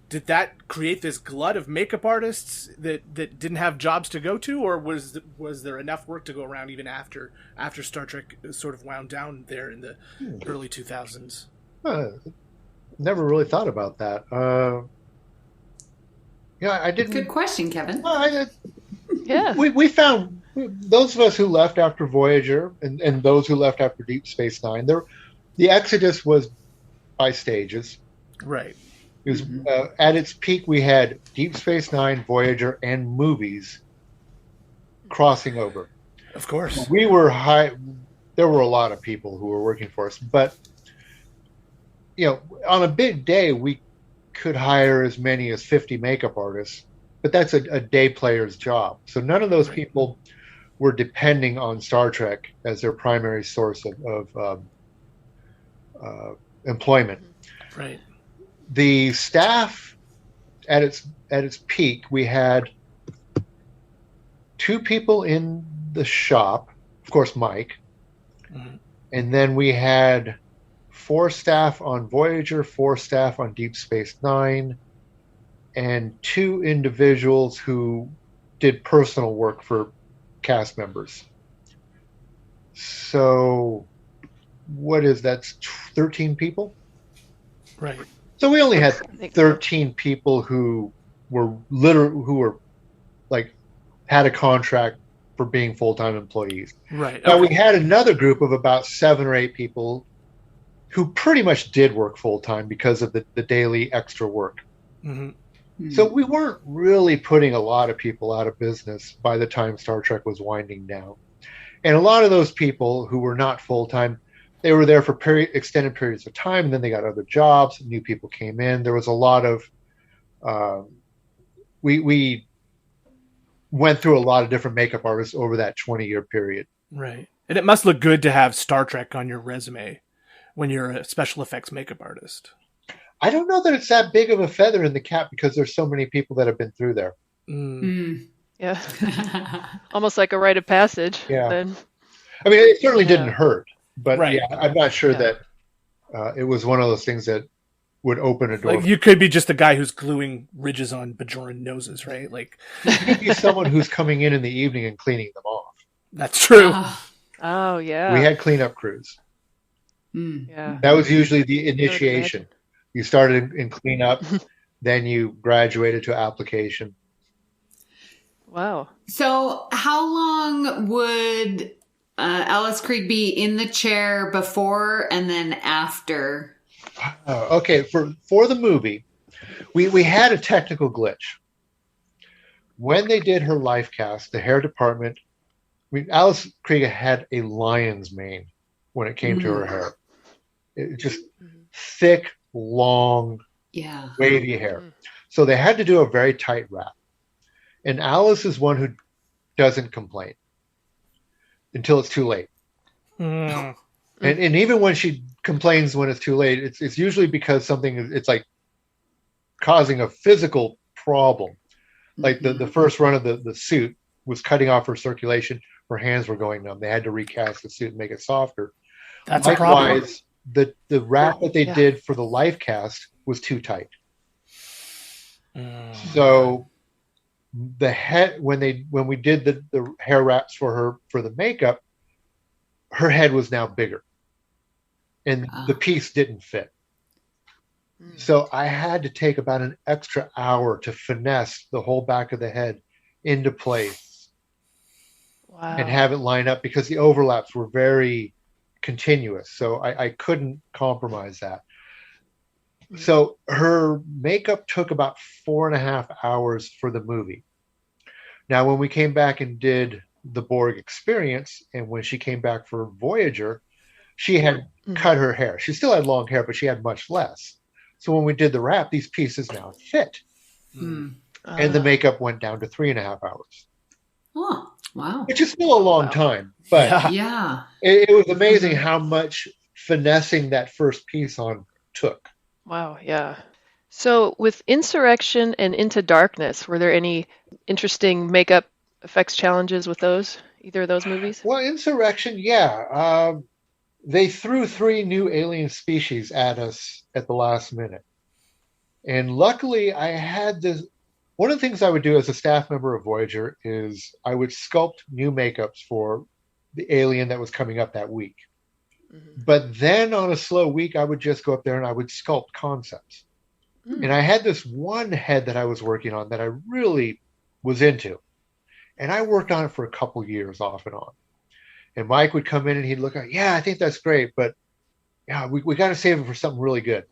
did that create this glut of makeup artists that didn't have jobs to go to, or was there enough work to go around even after Star Trek sort of wound down there in the early 2000s? Never really thought about that. I didn't. Good question, Kevin. Yeah. We found those of us who left after Voyager and those who left after Deep Space Nine. The exodus was by stages. Right. It was at its peak. We had Deep Space Nine, Voyager, and movies crossing over. Of course, we were high. There were a lot of people who were working for us, but on a big day, we could hire as many as 50 makeup artists but that's a day player's job. So none of those people were depending on Star Trek as their primary source of employment. Right. The staff at its peak, we had 2 people in the shop, of course, Mike, and then we had 4 staff on Voyager, 4 staff on Deep Space Nine, and 2 individuals who did personal work for cast members. So, what is that? 13 people? Right. So we only had 13 people who were had a contract for being full-time employees. Right. Now we had another group of about 7 or 8 people who pretty much did work full-time because of the daily extra work. Mm-hmm. So we weren't really putting a lot of people out of business by the time Star Trek was winding down. And a lot of those people who were not full-time, they were there for extended periods of time, and then they got other jobs, new people came in. There was a lot of we went through a lot of different makeup artists over that 20-year period. Right. And it must look good to have Star Trek on your resume when you're a special effects makeup artist. I don't know that it's that big of a feather in the cap because there's so many people that have been through there. Yeah. Almost like a rite of passage. Yeah. Then. I mean, it certainly didn't hurt, but Right. yeah, I'm not sure that it was one of those things that would open a door. Like you could be just the guy who's gluing ridges on Bajoran noses, right? Like you could be someone who's coming in the evening and cleaning them off. That's true. Oh, yeah. We had cleanup crews. Yeah. That was usually the initiation. You started in cleanup, then you graduated to application. Wow. So how long would Alice Krige be in the chair before and then after? Okay, for the movie, we had a technical glitch. When they did her life cast, the hair department, Alice Krige had a lion's mane when it came to her hair. It just thick, long, wavy hair. So they had to do a very tight wrap. And Alice is one who doesn't complain until it's too late. And even when she complains when it's too late, it's usually because it's like causing a physical problem. Like the first run of the suit was cutting off her circulation. Her hands were going numb. They had to recast the suit and make it softer. That's a problem. Likewise, the wrap that they did for the life cast was too tight. So the head when we did the hair wraps for her for the makeup, her head was now bigger, and the piece didn't fit. So I had to take about an extra hour to finesse the whole back of the head into place and have it line up because the overlaps were very continuous. So I couldn't compromise that. So her makeup took about 4.5 hours for the movie. Now, when we came back and did the Borg Experience, and when she came back for Voyager, she had cut her hair. She still had long hair, but she had much less. So when we did the wrap, these pieces now fit. And the makeup went down to 3.5 hours. Oh, wow. Which is still a long time. But it was amazing how much finessing that first piece on took. Wow, yeah. So with Insurrection and Into Darkness, were there any interesting makeup effects challenges with those? Either of those movies? Well, Insurrection, they threw 3 new alien species at us at the last minute. And luckily, I had this. One of the things I would do as a staff member of Voyager is I would sculpt new makeups for the alien that was coming up that week. But then on a slow week, I would just go up there and I would sculpt concepts. And I had this one head that I was working on that I really was into. And I worked on it for a couple years off and on. And Mike would come in and he'd look at, I think that's great, but we got to save it for something really good.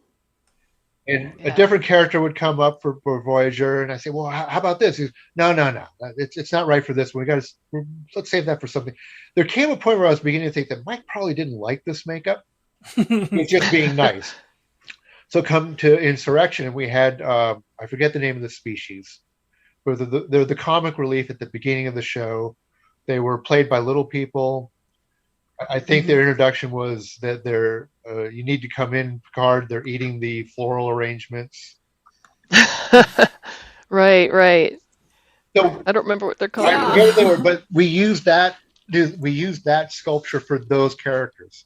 And a different character would come up for Voyager, and I say, well, how about this? He goes, no. It's not right for this one. Let's save that for something. There came a point where I was beginning to think that Mike probably didn't like this makeup. He's just being nice. So come to Insurrection, and we had, I forget the name of the species, where they're the comic relief at the beginning of the show. They were played by little people. I think their introduction was that they're you need to come in, Picard. They're eating the floral arrangements. Right. So I don't remember what they're called. I forget what they were, but we used that sculpture for those characters,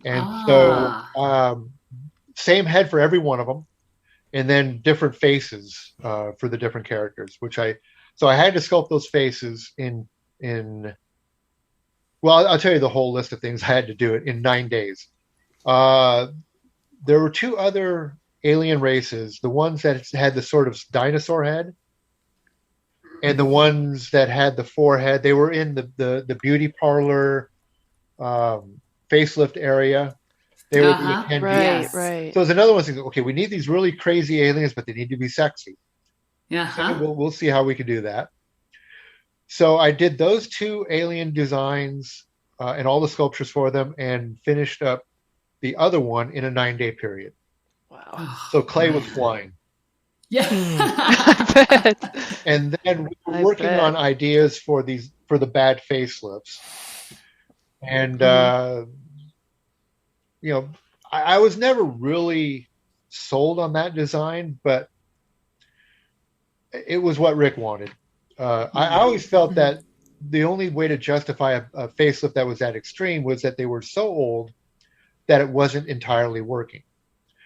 and so same head for every one of them, and then different faces for the different characters. So I had to sculpt those faces in. Well, I'll tell you the whole list of things. I had to do it in 9 days. There were 2 other alien races, the ones that had the sort of dinosaur head and the ones that had the forehead. They were in the beauty parlor facelift area. They were the attendees. Right. So there's another one saying, okay, we need these really crazy aliens, but they need to be sexy. Uh-huh. We'll see how we can do that. So I did those 2 alien designs and all the sculptures for them, and finished up the other one in a 9-day period. Wow! So Clay was flying. Yeah. I bet. And then we were working on ideas for the bad facelifts, and I was never really sold on that design, but it was what Rick wanted. I always felt that the only way to justify a facelift that was that extreme was that they were so old that it wasn't entirely working.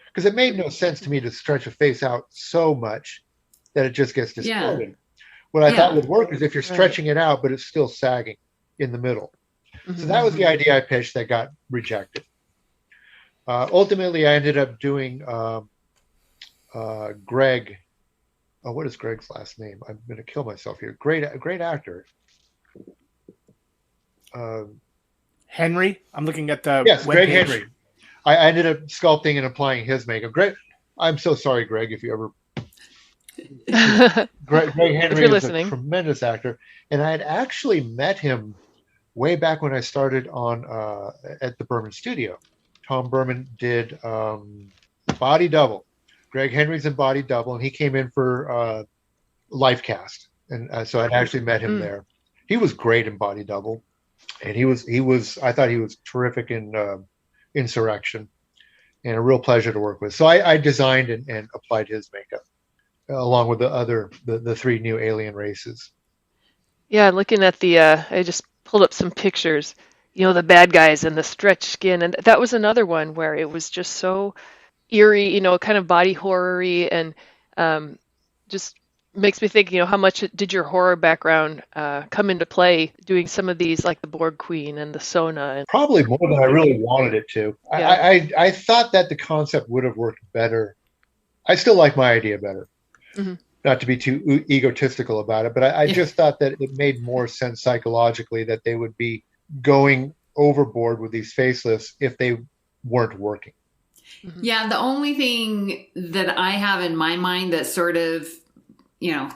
Because it made no sense to me to stretch a face out so much that it just gets distorted. What I thought would work is if you're stretching it out, but it's still sagging in the middle. So that was the idea I pitched that got rejected. Ultimately, I ended up doing Greg. Oh, what is Greg's last name? I'm going to kill myself here. Great actor. Henry. I'm looking at the Greg webpage. Henry. I ended up sculpting and applying his makeup. Greg, I'm so sorry, Greg, if you ever. Greg Henry is a tremendous actor, and I had actually met him way back when I started on at the Berman Studio. Tom Berman did Body Double. Greg Henry's in Body Double, and he came in for Life Cast, and so I actually met him there. He was great in Body Double, and he was. I thought he was terrific in Insurrection, and a real pleasure to work with. So I designed and applied his makeup along with the 3 new alien races. Yeah, looking at I just pulled up some pictures. The bad guys and the stretched skin, and that was another one where it was just so eerie, kind of body horror-y, and just makes me think, how much did your horror background come into play doing some of these, like the Borg Queen and the Sona? Probably more than I really wanted it to. Yeah. I thought that the concept would have worked better. I still like my idea better. Mm-hmm. Not to be too egotistical about it, but I just thought that it made more sense psychologically that they would be going overboard with these facelifts if they weren't working. Yeah, the only thing that I have in my mind that sort of,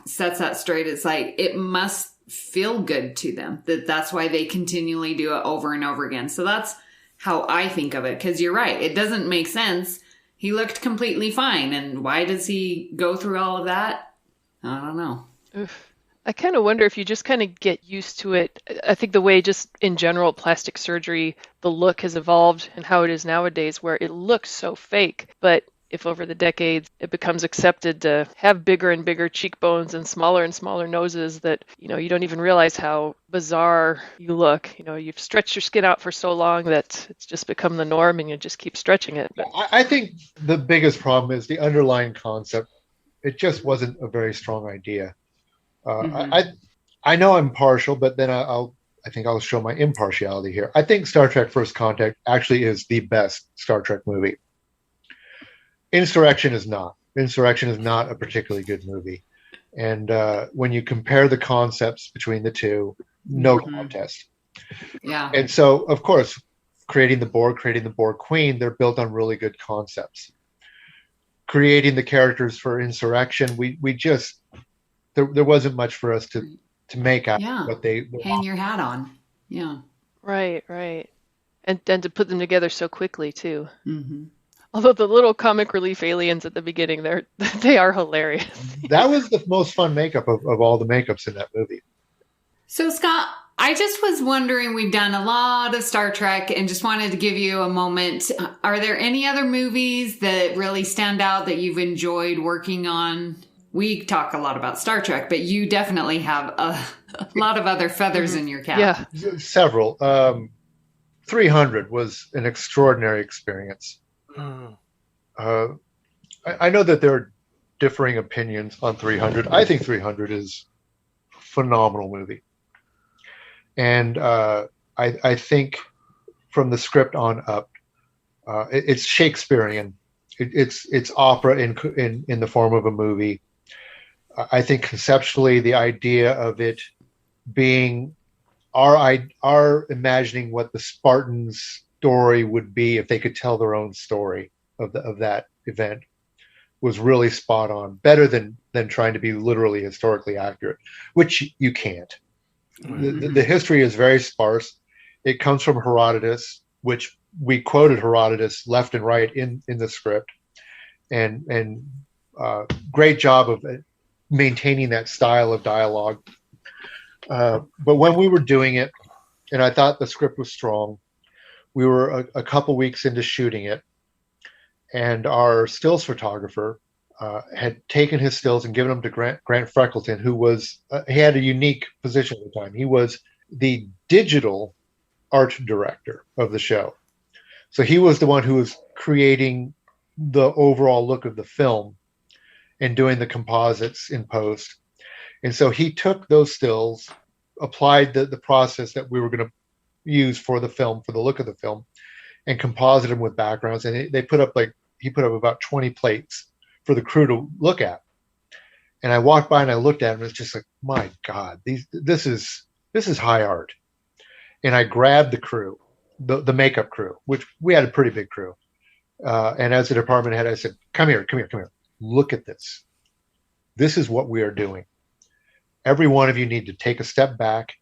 sets that straight is like, it must feel good to them. That's why they continually do it over and over again. So that's how I think of it. Because you're right. It doesn't make sense. He looked completely fine. And why does he go through all of that? I don't know. Oof. I kind of wonder if you just kind of get used to it. I think the way just in general plastic surgery, the look has evolved and how it is nowadays where it looks so fake. But if over the decades it becomes accepted to have bigger and bigger cheekbones and smaller noses that, you don't even realize how bizarre you look. You've stretched your skin out for so long that it's just become the norm and you just keep stretching it. But I think the biggest problem is the underlying concept. It just wasn't a very strong idea. I know I'm partial, but then I think I'll show my impartiality here. I think Star Trek First Contact actually is the best Star Trek movie. Insurrection is not. Insurrection is not a particularly good movie. And when you compare the concepts between the two, no contest. Yeah. And so, of course, creating the Borg Queen, they're built on really good concepts. Creating the characters for Insurrection, we just... There wasn't much for us to make out what they hang your hat on. Yeah. Right. And to put them together so quickly too. Mm-hmm. Although the little comic relief aliens at the beginning, they are hilarious. That was the most fun makeup of all the makeups in that movie. So, Scott, I just was wondering, we've done a lot of Star Trek and just wanted to give you a moment. Are there any other movies that really stand out that you've enjoyed working on? We talk a lot about Star Trek, but you definitely have a lot of other feathers in your cap. Yeah. Several. 300 was an extraordinary experience. I know that there are differing opinions on 300. I think 300 is a phenomenal movie. And I think from the script on up, it's Shakespearean. It's opera in the form of a movie. I think conceptually the idea of it being our imagining what the Spartans' story would be if they could tell their own story of that event was really spot on. Better than trying to be literally historically accurate, which you can't. The history is very sparse. It comes from Herodotus, which we quoted Herodotus left and right in the script, and great job of maintaining that style of dialogue. But when we were doing it, and I thought the script was strong, we were a couple weeks into shooting it, and our stills photographer had taken his stills and given them to Grant Freckleton, who was he had a unique position at the time. He was the digital art director of the show. So he was the one who was creating the overall look of the film and doing the composites in post. And so he took those stills, applied the process that we were going to use for the film, for the look of the film, and composited them with backgrounds. And he put up about 20 plates for the crew to look at. And I walked by and I looked at them, and it's just like, my God, this is high art. And I grabbed the crew, the makeup crew, which we had a pretty big crew. And as a department head, I said, come here. Look at this. This is what we are doing. Every one of you need to take a step back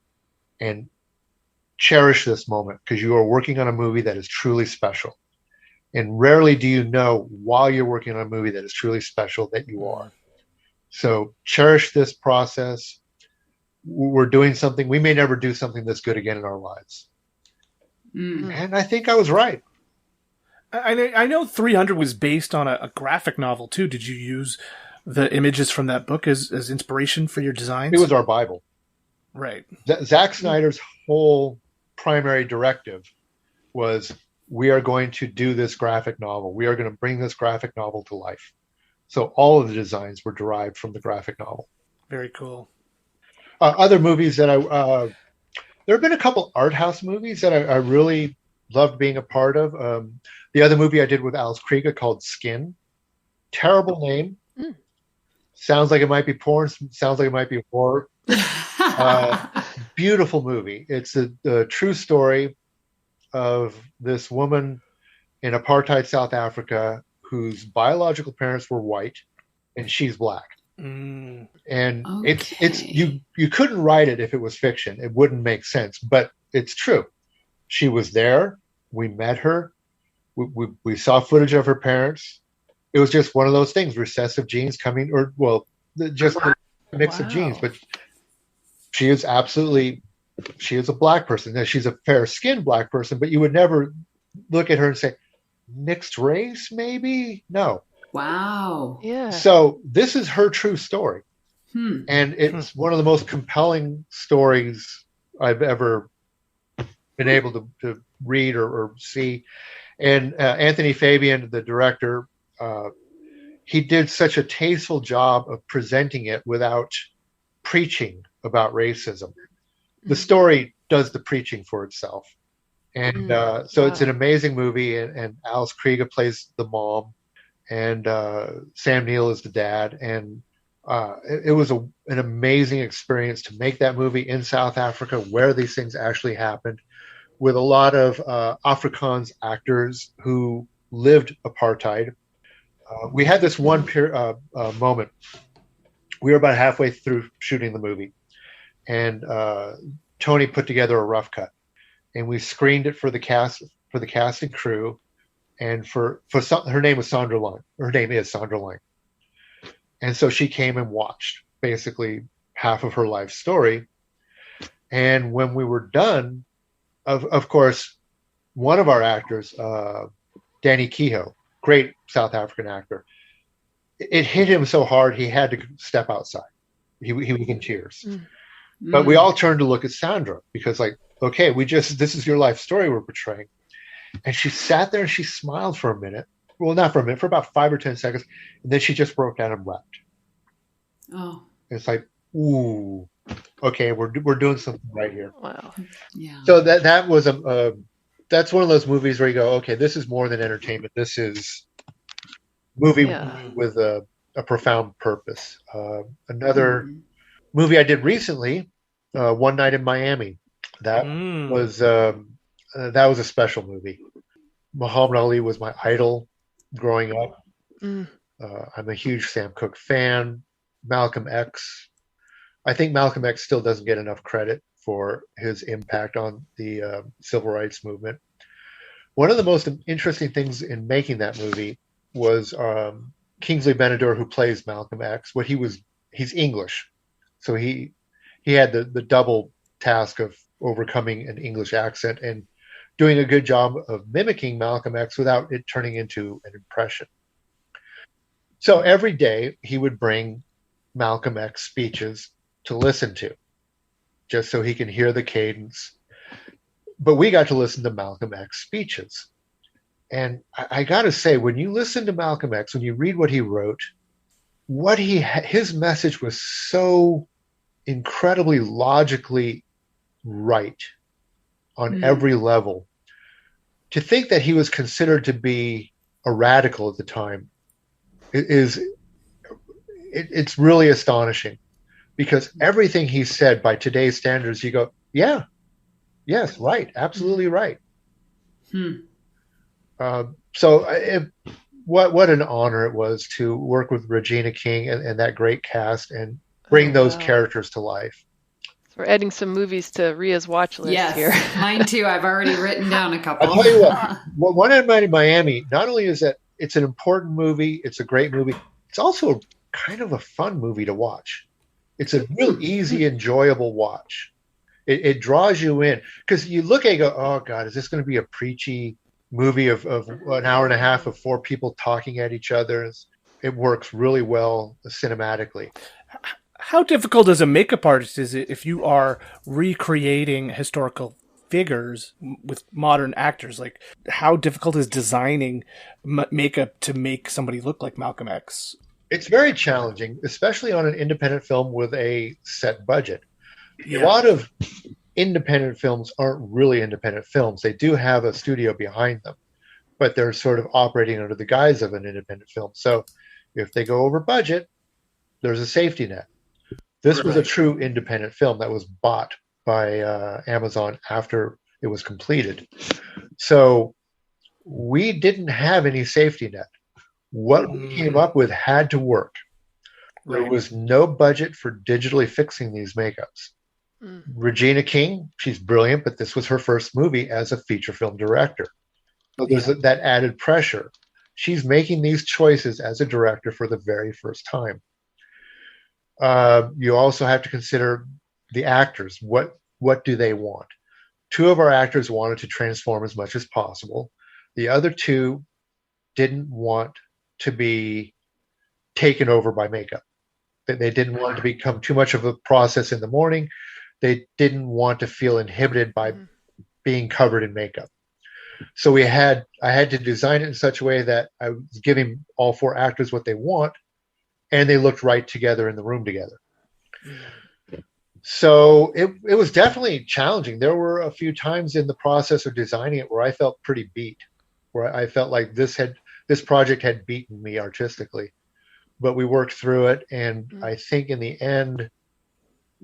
and cherish this moment, because you are working on a movie that is truly special. And rarely do you know while you're working on a movie that is truly special that you are. So cherish this process. We're doing something. We may never do something this good again in our lives. And I think I was right. I know 300 was based on a graphic novel too. Did you use the images from that book as inspiration for your designs? It was our Bible. Right. Zack Snyder's whole primary directive was, we are going to do this graphic novel. We are going to bring this graphic novel to life. So all of the designs were derived from the graphic novel. Very cool. Other movies that there have been a couple art house movies that I really loved being a part of. The other movie I did with Alice Krieger called Skin. Terrible name. Sounds like it might be porn. Sounds like it might be horror. Beautiful movie. It's a true story of this woman in apartheid South Africa whose biological parents were white and she's black. And it's you couldn't write it if it was fiction. It wouldn't make sense, but it's true. She was there. We met her. We saw footage of her parents. It was just one of those things, recessive genes coming, just a mix of genes. But she is a black person. Now, she's a fair-skinned black person, but you would never look at her and say, mixed race, maybe? No. Wow. Yeah. So this is her true story. And it's one of the most compelling stories I've ever been able to read or see. And Anthony Fabian, the director, he did such a tasteful job of presenting it without preaching about racism. The story does the preaching for itself. And so it's an amazing movie. And Alice Krieger plays the mom, and Sam Neill is the dad. And it was an amazing experience to make that movie in South Africa, where these things actually happened, with a lot of Afrikaans actors who lived apartheid. We had this one moment. We were about halfway through shooting the movie, and Tony put together a rough cut, and we screened it for the cast and crew. And her name was Sandra Lang. Her name is Sandra Lang. And so she came and watched basically half of her life story. And when we were done, of course, one of our actors, Danny Kehoe, great South African actor, it hit him so hard he had to step outside. He was in tears. But we all turned to look at Sandra because, like, okay, this is your life story we're portraying. And she sat there and she smiled for a minute. Well, not for a minute, for about 5 or 10 seconds. And then she just broke down and wept. Oh. It's like, ooh, okay, we're doing something right here. Wow. Yeah. So that was that's one of those movies where you go, okay, this is more than entertainment. This is movie with a profound purpose. Another movie I did recently, One Night in Miami. That was a special movie. Muhammad Ali was my idol growing up. I'm a huge Sam Cooke fan. Malcolm X. I think Malcolm X still doesn't get enough credit for his impact on the civil rights movement. One of the most interesting things in making that movie was Kingsley Benador, who plays Malcolm X. He's English, so he had the double task of overcoming an English accent and doing a good job of mimicking Malcolm X without it turning into an impression. So every day he would bring Malcolm X speeches to listen to, just so he can hear the cadence. But we got to listen to Malcolm X speeches. And I got to say, when you listen to Malcolm X, when you read what he wrote, his message was so incredibly logically right on every level. To think that he was considered to be a radical at the time it's really astonishing, because everything he said by today's standards, you go, yes, right, absolutely right. So what an honor it was to work with Regina King and that great cast and bring those characters to life. So we're adding some movies to Ria's watch list here. Mine too. I've already written down a couple. I'll tell you what, One Night in Miami, not only is that it's an important movie, it's a great movie, it's also kind of a fun movie to watch. It's a real easy, enjoyable watch. It draws you in, because you look at it and go, oh God, is this going to be a preachy movie of an hour and a half of 4 people talking at each other? It works really well cinematically. How difficult as a makeup artist is it if you are recreating historical figures with modern actors? Like, how difficult is designing makeup to make somebody look like Malcolm X? It's very challenging, especially on an independent film with a set budget. Yeah. A lot of independent films aren't really independent films. They do have a studio behind them, but they're sort of operating under the guise of an independent film. So if they go over budget, there's a safety net. This was a true independent film that was bought by Amazon after it was completed. So we didn't have any safety net. What we came up with had to work. There was no budget for digitally fixing these makeups. Regina King, she's brilliant, but this was her first movie as a feature film director. So there's that added pressure. She's making these choices as a director for the very first time. You also have to consider the actors. What do they want? 2 of our actors wanted to transform as much as possible. The other 2 didn't want to be taken over by makeup. They didn't want it to become too much of a process in the morning. They didn't want to feel inhibited by being covered in makeup. So I had to design it in such a way that I was giving all 4 actors what they want, and they looked right together in the room together. So it was definitely challenging. There were a few times in the process of designing it where I felt pretty beat, where I felt like this project had beaten me artistically. But we worked through it, and I think in the end,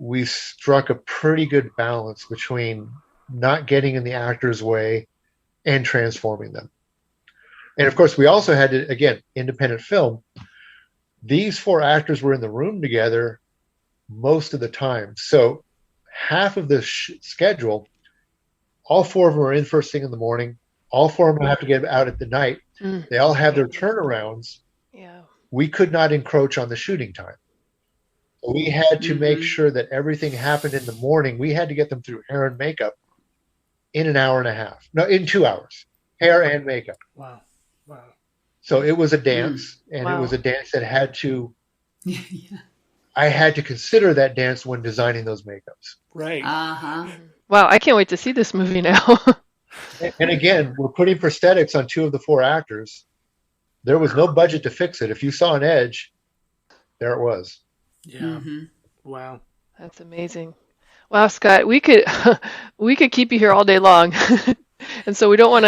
we struck a pretty good balance between not getting in the actor's way and transforming them. And of course, we also had to, again, independent film. These 4 actors were in the room together most of the time. So half of the schedule, all 4 of them are in first thing in the morning. All 4 of them have to get out at the night. They all had their turnarounds. Yeah. We could not encroach on the shooting time. So we had to make sure that everything happened in the morning. We had to get them through hair and makeup in an hour and a half. No, in 2 hours. Hair and makeup. Wow. So it was a dance, and Wow. it was a dance that had to... I had to consider that dance when designing those makeups. Right. Wow, I can't wait to see this movie now. And again, we're putting prosthetics on 2 of the 4 actors. There was no budget to fix it. If you saw an edge, there it was. Yeah. Wow. That's amazing. Wow, Scott, we could keep you here all day long. And so we don't want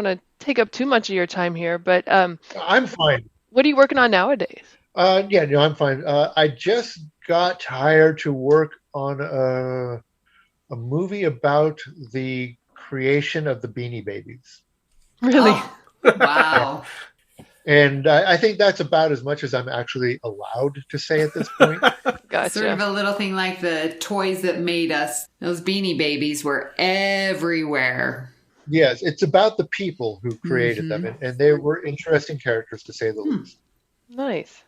to take up too much of your time here, but I'm fine. what are you working on nowadays? Yeah, no, I'm fine. I just got hired to work on a movie about the creation of the Beanie Babies. Really? Oh, wow. And I think that's about as much as I'm actually allowed to say at this point. Gotcha. Sort of a little thing like the toys that made us. Those Beanie Babies were everywhere. Yes, it's about the people who created them, and they were interesting characters, to say the least. Nice.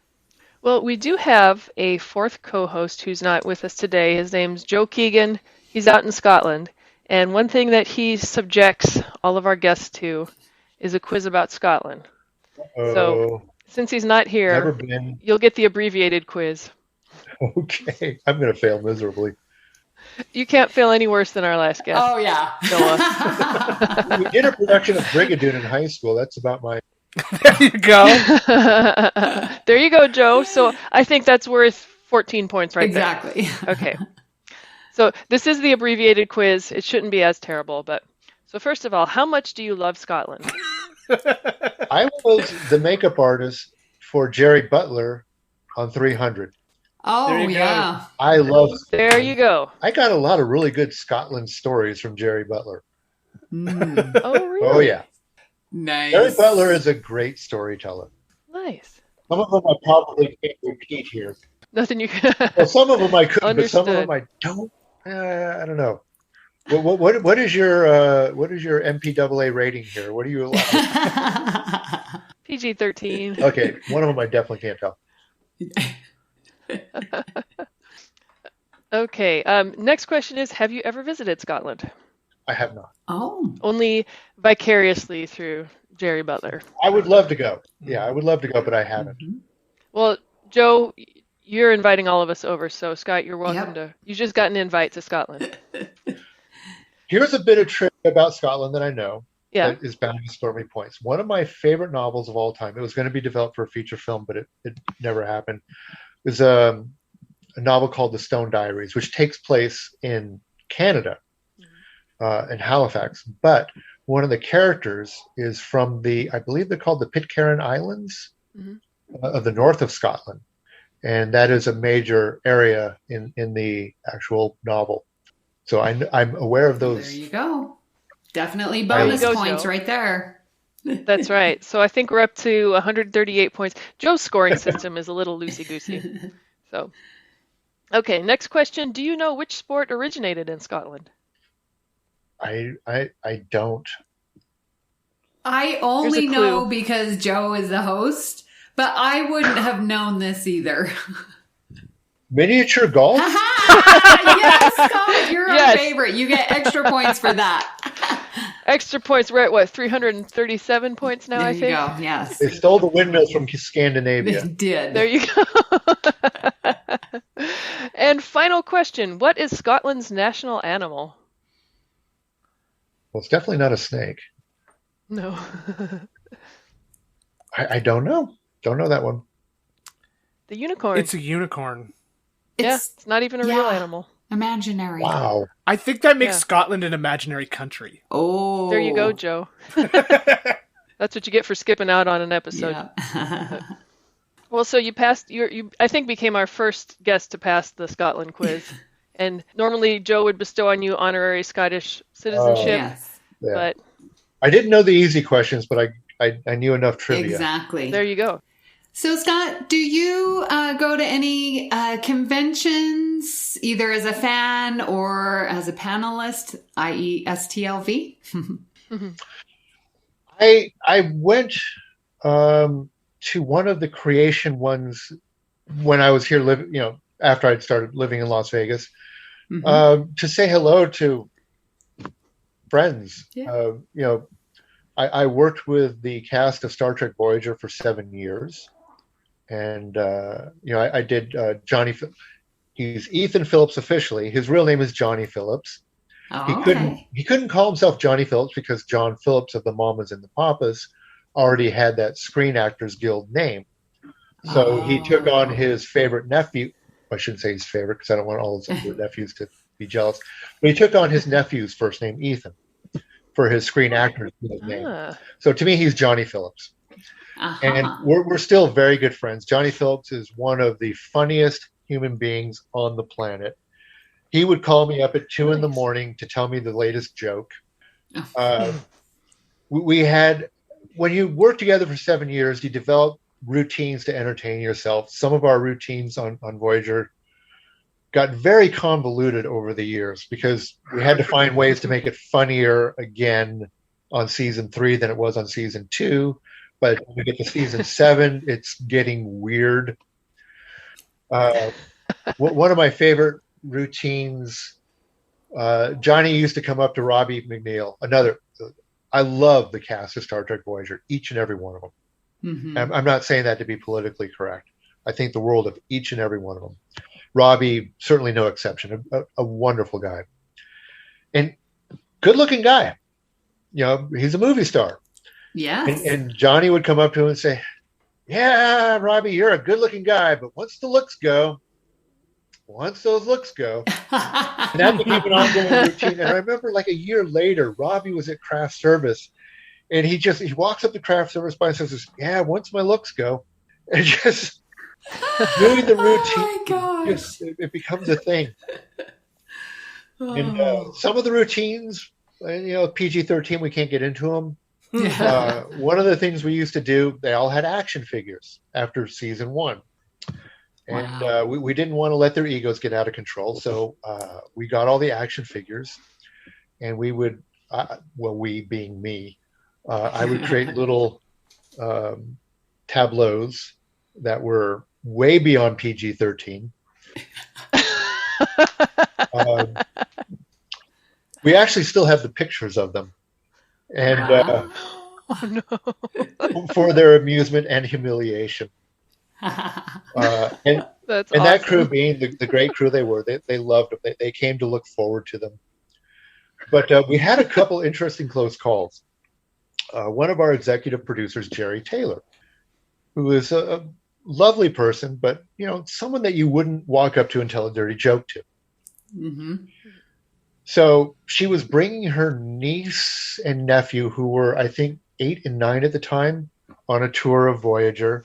Well, we do have a 4th co-host who's not with us today. His name's Joe Keegan. He's out in Scotland. And one thing that he subjects all of our guests to is a quiz about Scotland. So since he's not never here, been. you'll get the abbreviated quiz. Okay, I'm going to fail miserably. You can't fail any worse than our last guest. Oh, yeah. Noah. We did a production of Brigadoon in high school. That's about my... There you go. There you go, Joe. So I think that's worth 14 points right Exactly. there. Okay. So this is the abbreviated quiz. It shouldn't be as terrible, but so first of all, how much do you love Scotland? I was the makeup artist for Jerry Butler on 300. Oh, There you go. yeah. I love... There you go. I got a lot of really good Scotland stories from Jerry Butler. Oh, really? Oh, yeah. Nice. Jerry Butler is a great storyteller. Nice. Some of them I probably can't repeat here. Nothing you can. Well, some of them I could, but some of Understood. them I don't. I don't know. What is your MPAA rating here? What are you allowed? PG-13. Okay, one of them I definitely can't tell. Okay. Next question is, have you ever visited Scotland? I have not. Oh. Only vicariously through Jerry Butler. I would love to go. Yeah, I would love to go, but I haven't. Well, Joe, you're inviting all of us over, so Scott, you're welcome Yep. to. You just got an invite to Scotland. Here's a bit of trivia about Scotland that I know Yeah. that is bound to score me points. One of my favorite novels of all time, it was going to be developed for a feature film, but it never happened, is a novel called The Stone Diaries, which takes place in Canada, in Halifax. But one of the characters is from I believe they're called the Pitcairn Islands of the north of Scotland. And that is a major area in the actual novel. So I'm aware of those. There you go. Definitely There you bonus go, points Joe. right there. That's right. So I think we're up to 138 points. Joe's scoring system is a little loosey-goosey. So, okay, next question. Do you know which sport originated in Scotland? I don't. I only Here's a know clue. because Joe is the host, but I wouldn't have known this either. Miniature golf? Yes, Scott, you're Yes. our favorite. You get extra points for that. Extra points. We're at what, 337 points now, There I you think? go. Yes. They stole the windmills from They Scandinavia. did. There you go. And final question. What is Scotland's national animal? Well, it's definitely not a snake. No. I don't know. Don't know that one. The unicorn. It's a unicorn. It's not even a real yeah. animal. Imaginary. Wow. I think that makes Yeah. Scotland an imaginary country. Oh. There you go, Joe. That's what you get for skipping out on an episode. Yeah. Well, so you passed. You I think became our first guest to pass the Scotland quiz. And normally Joe would bestow on you honorary Scottish citizenship, Yes. Yeah. but I didn't know the easy questions, but I knew enough trivia. Exactly. there you go. So, Scott, do you go to any conventions, either as a fan or as a panelist, i.e. STLV? I went to one of the creation ones when I was here living, after I'd started living in Las Vegas, to say hello to friends. Yeah. I worked with the cast of Star Trek Voyager for 7 years. And, I did Johnny. He's Ethan Phillips officially. His real name is Johnny Phillips. Oh, He couldn't call himself Johnny Phillips because John Phillips of the Mamas and the Papas already had that Screen Actors Guild name. So he took on his favorite nephew. I shouldn't say his favorite because I don't want all his other nephews to be jealous. But he took on his nephew's first name, Ethan, for his Screen Actors Guild name. So to me, he's Johnny Phillips. And we're still very good friends. Johnny Phillips is one of the funniest human beings on the planet. He would call me up at 2 a.m. to tell me the latest joke. We had, when you work together for 7 years, you develop routines to entertain yourself. Some of our routines on Voyager got very convoluted over the years because we had to find ways to make it funnier again on season 3 than it was on season 2. But when we get to season 7, it's getting weird. One of my favorite routines, Johnny used to come up to Robbie McNeil. I love the cast of Star Trek Voyager, each and every one of them. I'm not saying that to be politically correct. I think the world of each and every one of them. Robbie, certainly no exception, a wonderful guy. And good-looking guy. He's a movie star. Yeah. And Johnny would come up to him and say, "Yeah, Robbie, you're a good-looking guy, but once those looks go," and that became an ongoing routine. And I remember like a year later, Robbie was at craft service, and he walks up to craft service by and says, "Yeah, once my looks go," and just doing the routine, it becomes a thing. And some of the routines, PG-13, we can't get into them. One of the things we used to do, they all had action figures after season 1. And we didn't want to let their egos get out of control. So we got all the action figures, and we would, we being me, I would create little tableaus that were way beyond PG-13. We actually still have the pictures of them. And for their amusement and humiliation. And that crew being the great crew they were, they loved them. They came to look forward to them. But we had a couple interesting close calls. One of our executive producers, Jerry Taylor, who is a lovely person, but someone that you wouldn't walk up to and tell a dirty joke to. So she was bringing her niece and nephew, who were, I think, 8 and 9 at the time, on a tour of Voyager,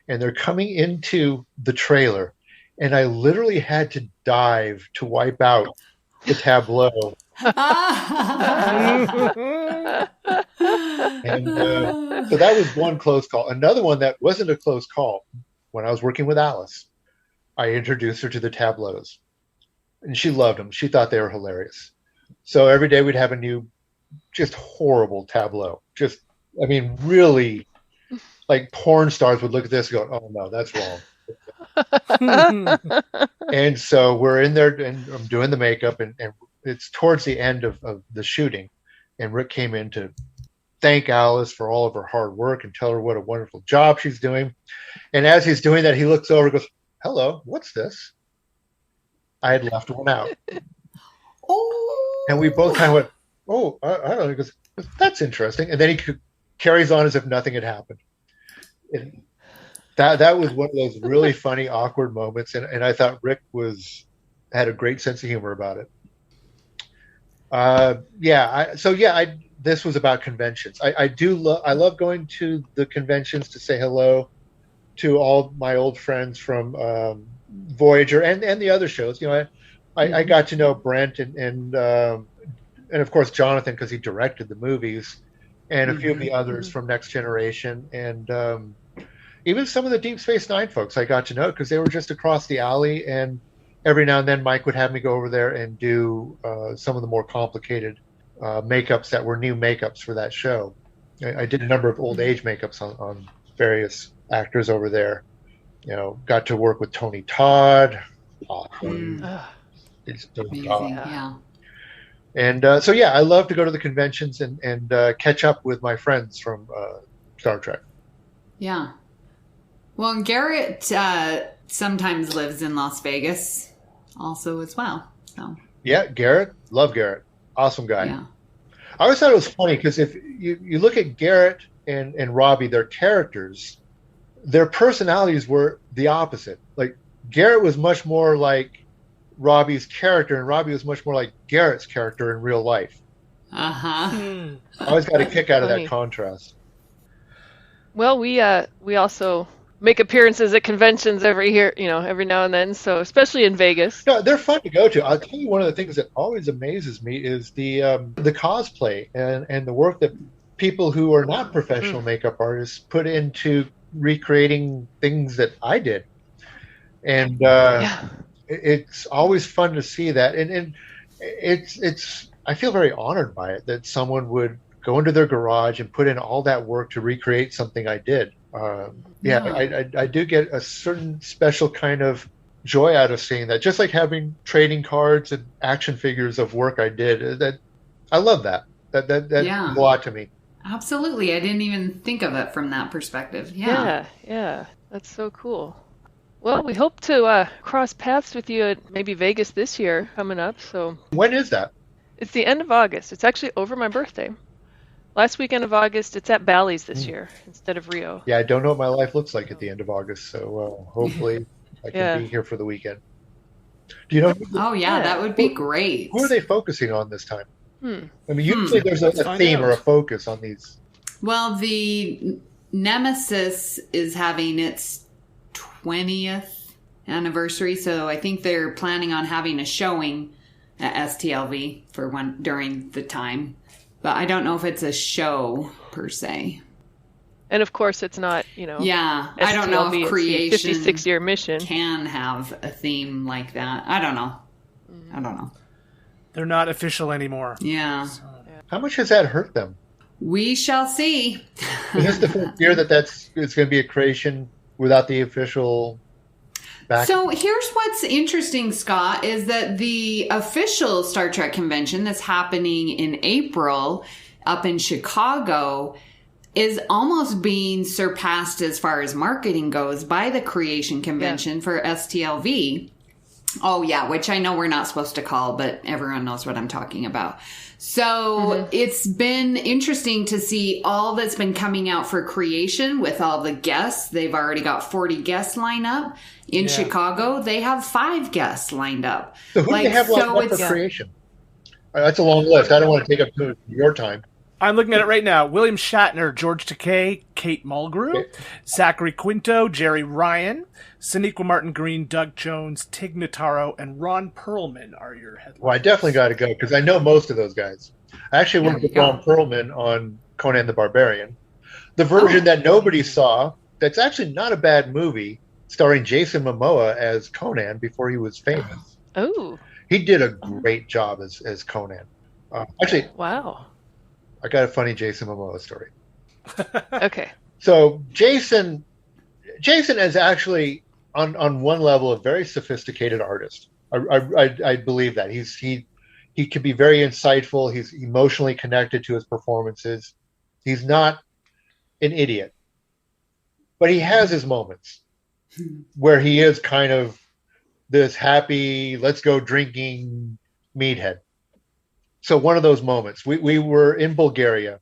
and they're coming into the trailer, and I literally had to dive to wipe out the tableau. And so that was one close call. Another one that wasn't a close call, when I was working with Alice, I introduced her to the tableaus, and she loved them. She thought they were hilarious. So every day we'd have a new, just horrible tableau. Really, like porn stars would look at this and go, "Oh no, that's wrong." And so we're in there, and I'm doing the makeup, and it's towards the end of the shooting, and Rick came in to thank Alice for all of her hard work and tell her what a wonderful job she's doing. And as he's doing that, he looks over and goes, "Hello, what's this?" I had left one out. And we both kind of went, "Oh, I don't know." He goes, "That's interesting." And then he carries on as if nothing had happened. And that was one of those really funny, awkward moments. And I thought Rick had a great sense of humor about it. This was about conventions. I love going to the conventions to say hello to all my old friends from Voyager and the other shows. I got to know Brent and of course Jonathan, because he directed the movies, and a few of the others from Next Generation, and even some of the Deep Space Nine folks I got to know because they were just across the alley, and every now and then Mike would have me go over there and do some of the more complicated makeups that were new makeups for that show. I did a number of old age makeups various actors over there. Got to work with Tony Todd. It's Tony Todd. Yeah. And I love to go to the conventions and catch up with my friends from Star Trek. Yeah. Well, Garrett sometimes lives in Las Vegas also as well. So. Yeah, Garrett. Love Garrett. Awesome guy. Yeah. I always thought it was funny because if you look at Garrett and Robbie, their characters, their personalities were the opposite. Like Garrett was much more like Robbie's character, and Robbie was much more like Garrett's character in real life. I always got a kick out of that contrast. Well, we also make appearances at conventions every now and then. So especially in Vegas. No, they're fun to go to. I'll tell you, one of the things that always amazes me is the cosplay and the work that people who are not professional makeup artists put into recreating things that I did, and it's always fun to see that, and it's I feel very honored by it that someone would go into their garage and put in all that work to recreate something I did. I do get a certain special kind of joy out of seeing that, just like having trading cards and action figures of work I did. That I love that means a lot to me. Absolutely. I didn't even think of it from that perspective. Yeah. Yeah. That's so cool. Well, we hope to cross paths with you at maybe Vegas this year coming up. So when is that? It's the end of August. It's actually over my birthday. Last weekend of August. It's at Bally's this year instead of Rio. Yeah, I don't know what my life looks like at the end of August. So hopefully I can be here for the weekend. Do you know? That would be great. Who are they focusing on this time? I mean, usually there's a theme or a focus on these. Well, the Nemesis is having its 20th anniversary, so I think they're planning on having a showing at STLV during the time. But I don't know if it's a show per se. And of course, it's not, Yeah, I don't know if Creation 56-year mission can have a theme like that. I don't know. They're not official anymore. Yeah. So. How much has that hurt them? We shall see. Is this the first year it's going to be a creation without the official back? So here's what's interesting, Scott, is that the official Star Trek convention that's happening in April up in Chicago is almost being surpassed as far as marketing goes by the Creation Convention for STLV. Oh, yeah, which I know we're not supposed to call, but everyone knows what I'm talking about. So it's been interesting to see all that's been coming out for Creation with all the guests. They've already got 40 guests lined up. In Chicago, they have 5 guests lined up. So who do they have lined up for Creation? That's a long list. I don't want to take up your time. I'm looking at it right now. William Shatner, George Takei, Kate Mulgrew, Zachary Quinto, Jerry Ryan, Sonequa Martin Green, Doug Jones, Tig Notaro, and Ron Perlman are your headliners. Well, I definitely got to go because I know most of those guys. I actually worked with Ron Perlman on Conan the Barbarian. The version that nobody saw, that's actually not a bad movie, starring Jason Momoa as Conan before he was famous. Oh. He did a great job as Conan. Actually, wow. I got a funny Jason Momoa story. Okay. So Jason is actually on one level a very sophisticated artist. I believe that he can be very insightful. He's emotionally connected to his performances. He's not an idiot, but he has his moments where he is kind of this happy, let's go drinking meathead. So one of those moments, we were in Bulgaria,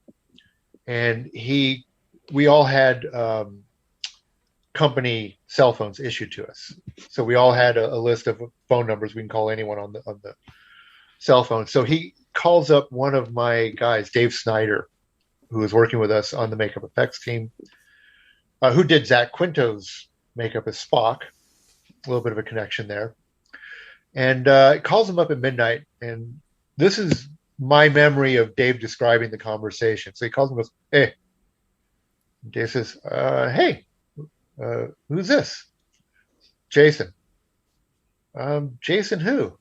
and we all had company cell phones issued to us. So we all had a list of phone numbers. We can call anyone on the cell phone. So he calls up one of my guys, Dave Snyder, who was working with us on the makeup effects team, who did Zach Quinto's makeup as Spock. A little bit of a connection there. And calls him up at midnight, and this is my memory of Dave describing the conversation. So he calls him and goes, "Hey." And Dave says, "Hey, who's this?" "Jason." "Jason who?"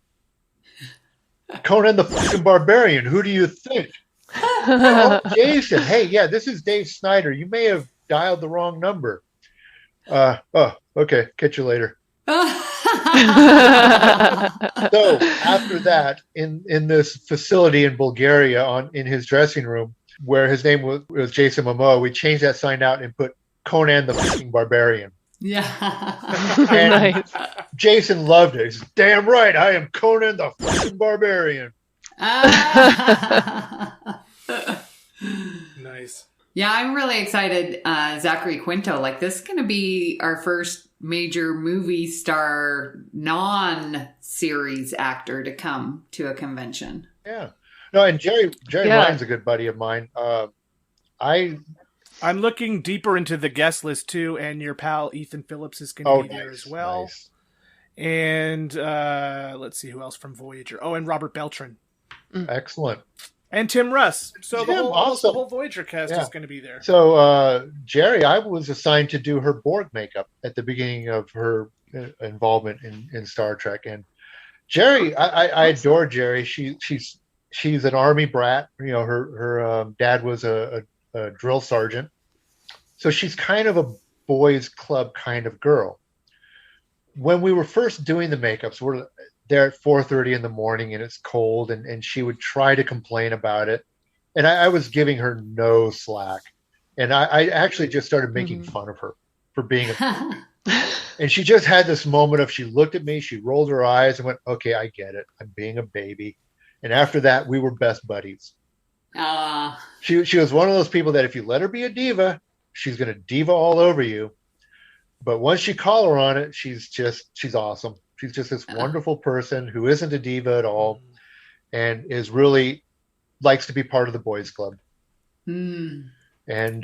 "Conan the fucking Barbarian. Who do you think?" "Oh, Jason. Hey, yeah, this is Dave Snyder. You may have dialed the wrong number. Okay, catch you later. So after that, in this facility in Bulgaria, in his dressing room, where his name was Jason Momoa, we changed that sign out and put Conan the fucking Barbarian. Yeah. And Nice. Jason loved it. He's damn right, I am Conan the fucking Barbarian. Nice. Yeah, I'm really excited. Zachary Quinto, like this is going to be our first major movie star non-series actor to come to a convention. Yeah. No, and Jerry Ryan's a good buddy of mine. I'm looking deeper into the guest list too, and your pal Ethan Phillips is going to be there as well. Nice. And let's see who else from Voyager. Oh, and Robert Beltran. Excellent. And Tim Russ. So Tim, almost the awesome. whole Voyager cast is going to be there. So Jerry, I was assigned to do her Borg makeup at the beginning of her involvement in Star Trek. And Jerry, I adore Jerry. She's an Army brat. You know, her dad was a drill sergeant. So she's kind of a boys club kind of girl. When we were first doing the makeups, we're there at 4:30 in the morning and it's cold, and she would try to complain about it. And I was giving her no slack. And I actually just started making fun of her for being and she just had this moment of, she looked at me, she rolled her eyes and went, okay, I get it. I'm being a baby. And after that, we were best buddies. She was one of those people that if you let her be a diva, she's going to diva all over you. But once you call her on it, she's awesome. She's just this wonderful person who isn't a diva at all and is really likes to be part of the boys club. And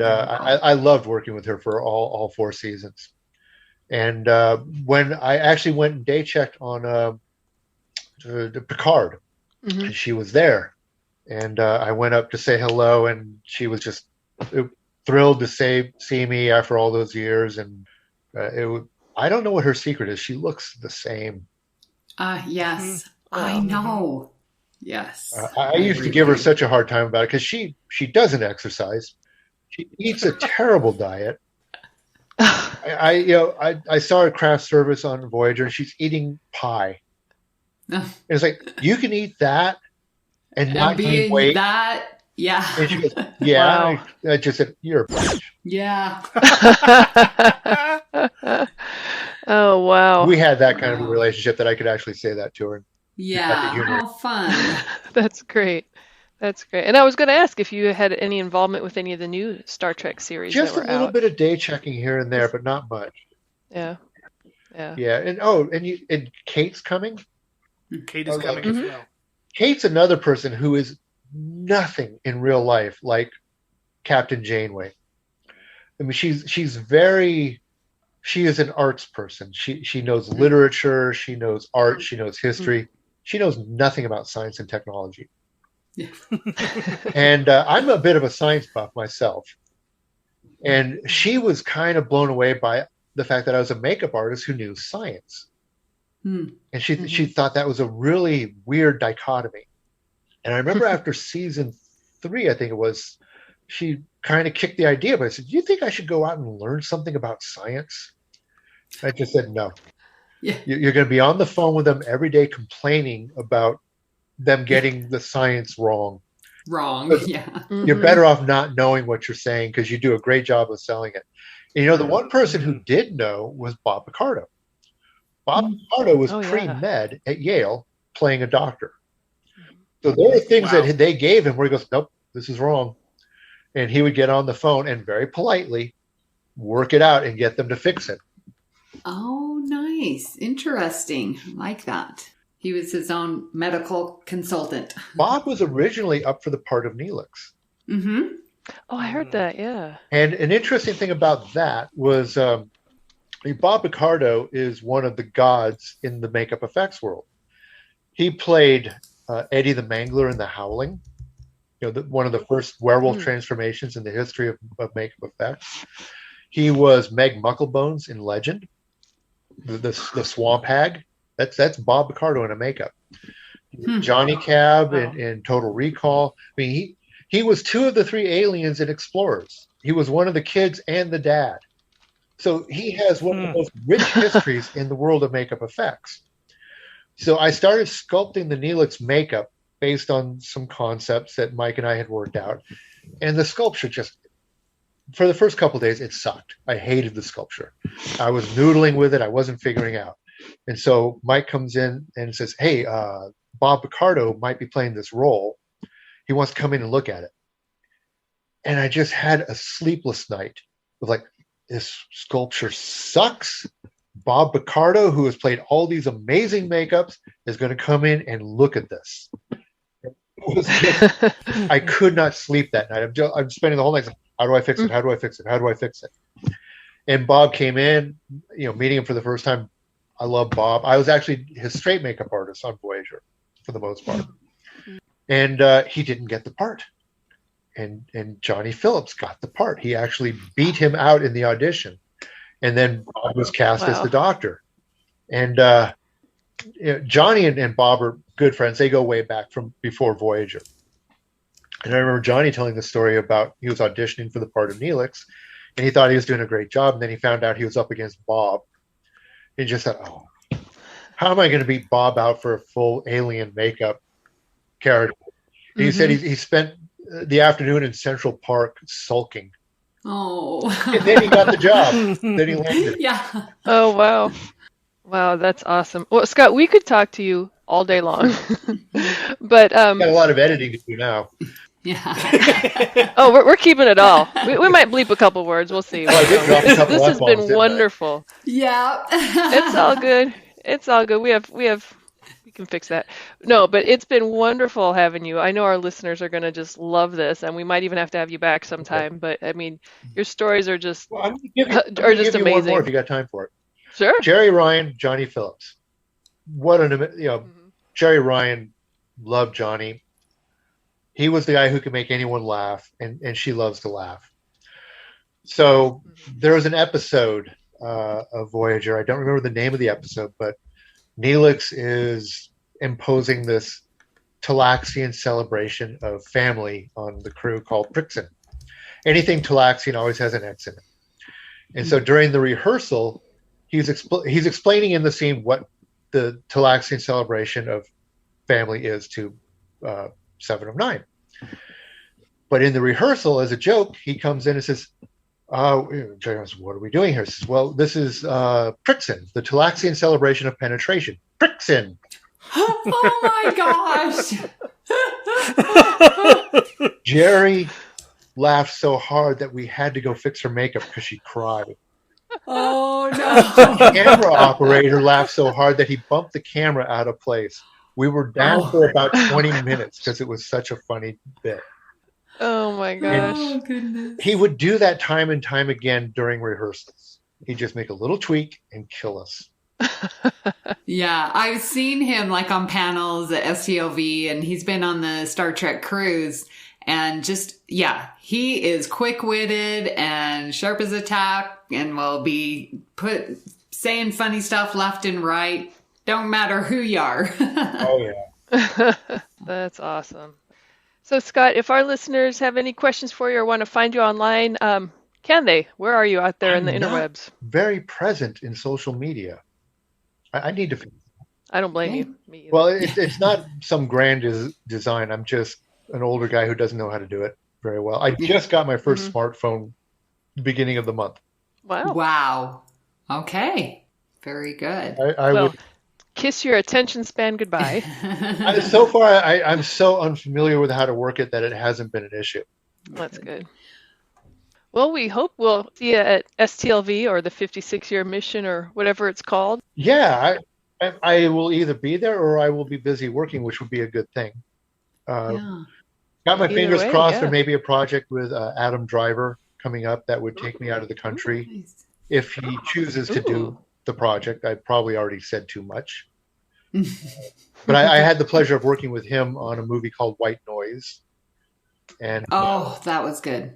I loved working with her for all 4 seasons. And when I actually went and day checked on Picard, she was there. And I went up to say hello, and she was just thrilled to see me after all those years. And I don't know what her secret is. She looks the same. Yes, I know. Yes. I used to give her such a hard time about it because she doesn't exercise. She eats a terrible diet. I saw her craft service on Voyager, and she's eating pie. And it's like, you can eat that and not gain weight. That, yeah. And she goes, yeah. Wow. I just said, you're a bitch. Yeah. Oh, wow. We had that kind of a relationship that I could actually say that to her. Yeah. How fun. That's great. That's great. And I was going to ask if you had any involvement with any of the new Star Trek series Just that were a little out. bit of day checking here and there, but not much. Yeah. Yeah. And Kate's coming. Kate is coming as well. Kate's another person who is nothing in real life like Captain Janeway. I mean, she is an arts person. She knows literature, she knows art, she knows history. She knows nothing about science and technology. Yeah. And I'm a bit of a science buff myself. And she was kind of blown away by the fact that I was a makeup artist who knew science. And she thought that was a really weird dichotomy. And I remember after season 3, I think it was, she kind of kicked the idea, but I said, do you think I should go out and learn something about science? I just said, no. Yeah. You're going to be on the phone with them every day complaining about them getting the science wrong. Yeah. You're better off not knowing what you're saying because you do a great job of selling it. And, the one person who did know was Bob Picardo. Bob Picardo was pre-med at Yale playing a doctor. So there were things that they gave him where he goes, nope, this is wrong. And he would get on the phone and very politely work it out and get them to fix it. Oh, nice. Interesting. Like that. He was his own medical consultant. Bob was originally up for the part of Neelix. Mm-hmm. Oh, I heard that, yeah. And an interesting thing about that was Bob Picardo is one of the gods in the makeup effects world. He played Eddie the Mangler in The Howling, one of the first werewolf transformations in the history of makeup effects. He was Meg Mucklebones in Legend, the swamp hag. That's Bob Picardo in a makeup. Johnny Cab in Total Recall. I mean, he was 2 of the 3 aliens in Explorers. he was one of the kids and the dad. So he has one of the most rich histories in the world of makeup effects. So I started sculpting the Neelix makeup based on some concepts that Mike and I had worked out. And the sculpture just, for the first couple of days, it sucked. I hated the sculpture. I was noodling with it. I wasn't figuring out. And so Mike comes in and says, hey, Bob Picardo might be playing this role. He wants to come in and look at it. And I just had a sleepless night of like, this sculpture sucks. Bob Picardo, who has played all these amazing makeups, is going to come in and look at this. I could not sleep that night. I'm spending the whole night. How do I fix it? How do I fix it? How do I fix it? And Bob came in, meeting him for the first time. I love Bob. I was actually his straight makeup artist on Voyager for the most part. And he didn't get the part. And Johnny Phillips got the part. He actually beat him out in the audition. And then Bob was cast as the Doctor. And Johnny and Bob are good friends. They go way back from before Voyager. And I remember Johnny telling the story about he was auditioning for the part of Neelix, and he thought he was doing a great job. And then he found out he was up against Bob. He just thought, oh, how am I going to beat Bob out for a full alien makeup character? He said he spent the afternoon in Central Park sulking. Oh. And then he got the job. Then he landed. Yeah. Oh, wow. Wow, that's awesome. Well, Scott, we could talk to you all day long. But got a lot of editing to do now. Yeah. Oh, we're keeping it all. We might bleep a couple words. We'll see. I did drop a couple This has F-bombs, been wonderful. Yeah. It's all good. It's all good. We can fix that. No, but it's been wonderful having you. I know our listeners are going to just love this, and we might even have to have you back sometime. Okay. But I mean, your stories are just I'm gonna give you amazing. One more if you got time for it. Sure. Jerry Ryan, Johnny Phillips. What an Jerry Ryan loved Johnny. He was the guy who could make anyone laugh, and she loves to laugh. So there was an episode of Voyager. I don't remember the name of the episode, but Neelix is imposing this Talaxian celebration of family on the crew called Prixin. Anything Talaxian always has an X in it. And so during the rehearsal, he's explaining in the scene what the Talaxian celebration of family is to 7 of 9. But in the rehearsal, as a joke, he comes in and says, Jerry goes, what are we doing here? He says, well, this is Prixin, the Talaxian celebration of penetration. Prixin! Oh my gosh! Jerry laughed so hard that we had to go fix her makeup because she cried. Oh no! The camera operator laughed so hard that he bumped the camera out of place. We were down for about 20 minutes because it was such a funny bit. Oh my gosh. Oh goodness. He would do that time and time again during rehearsals. He'd just make a little tweak and kill us. Yeah, I've seen him like on panels at STLV, and he's been on the Star Trek cruise, and just, yeah, he is quick-witted and sharp as a tack, and will be saying funny stuff left and right. Don't matter who you are. Oh yeah. That's awesome. So, Scott, if our listeners have any questions for you or want to find you online, can they? Where are you out there in the interwebs? Very present in social media. I need to. I don't blame you. Me either. Well, it's not some grand design. I'm just an older guy who doesn't know how to do it very well. I just got my first smartphone beginning of the month. Wow. Wow. Okay. Very good. I would kiss your attention span goodbye. So far, I'm so unfamiliar with how to work it that it hasn't been an issue. That's good. Well, we hope we'll see you at STLV or the 56-year mission or whatever it's called. Yeah, I will either be there or I will be busy working, which would be a good thing. Yeah. Got my fingers crossed. Yeah. There may be a project with Adam Driver coming up that would take me out of the country. Nice. If he chooses to do the project, I probably already said too much. But I had the pleasure of working with him on a movie called White Noise. And that was good.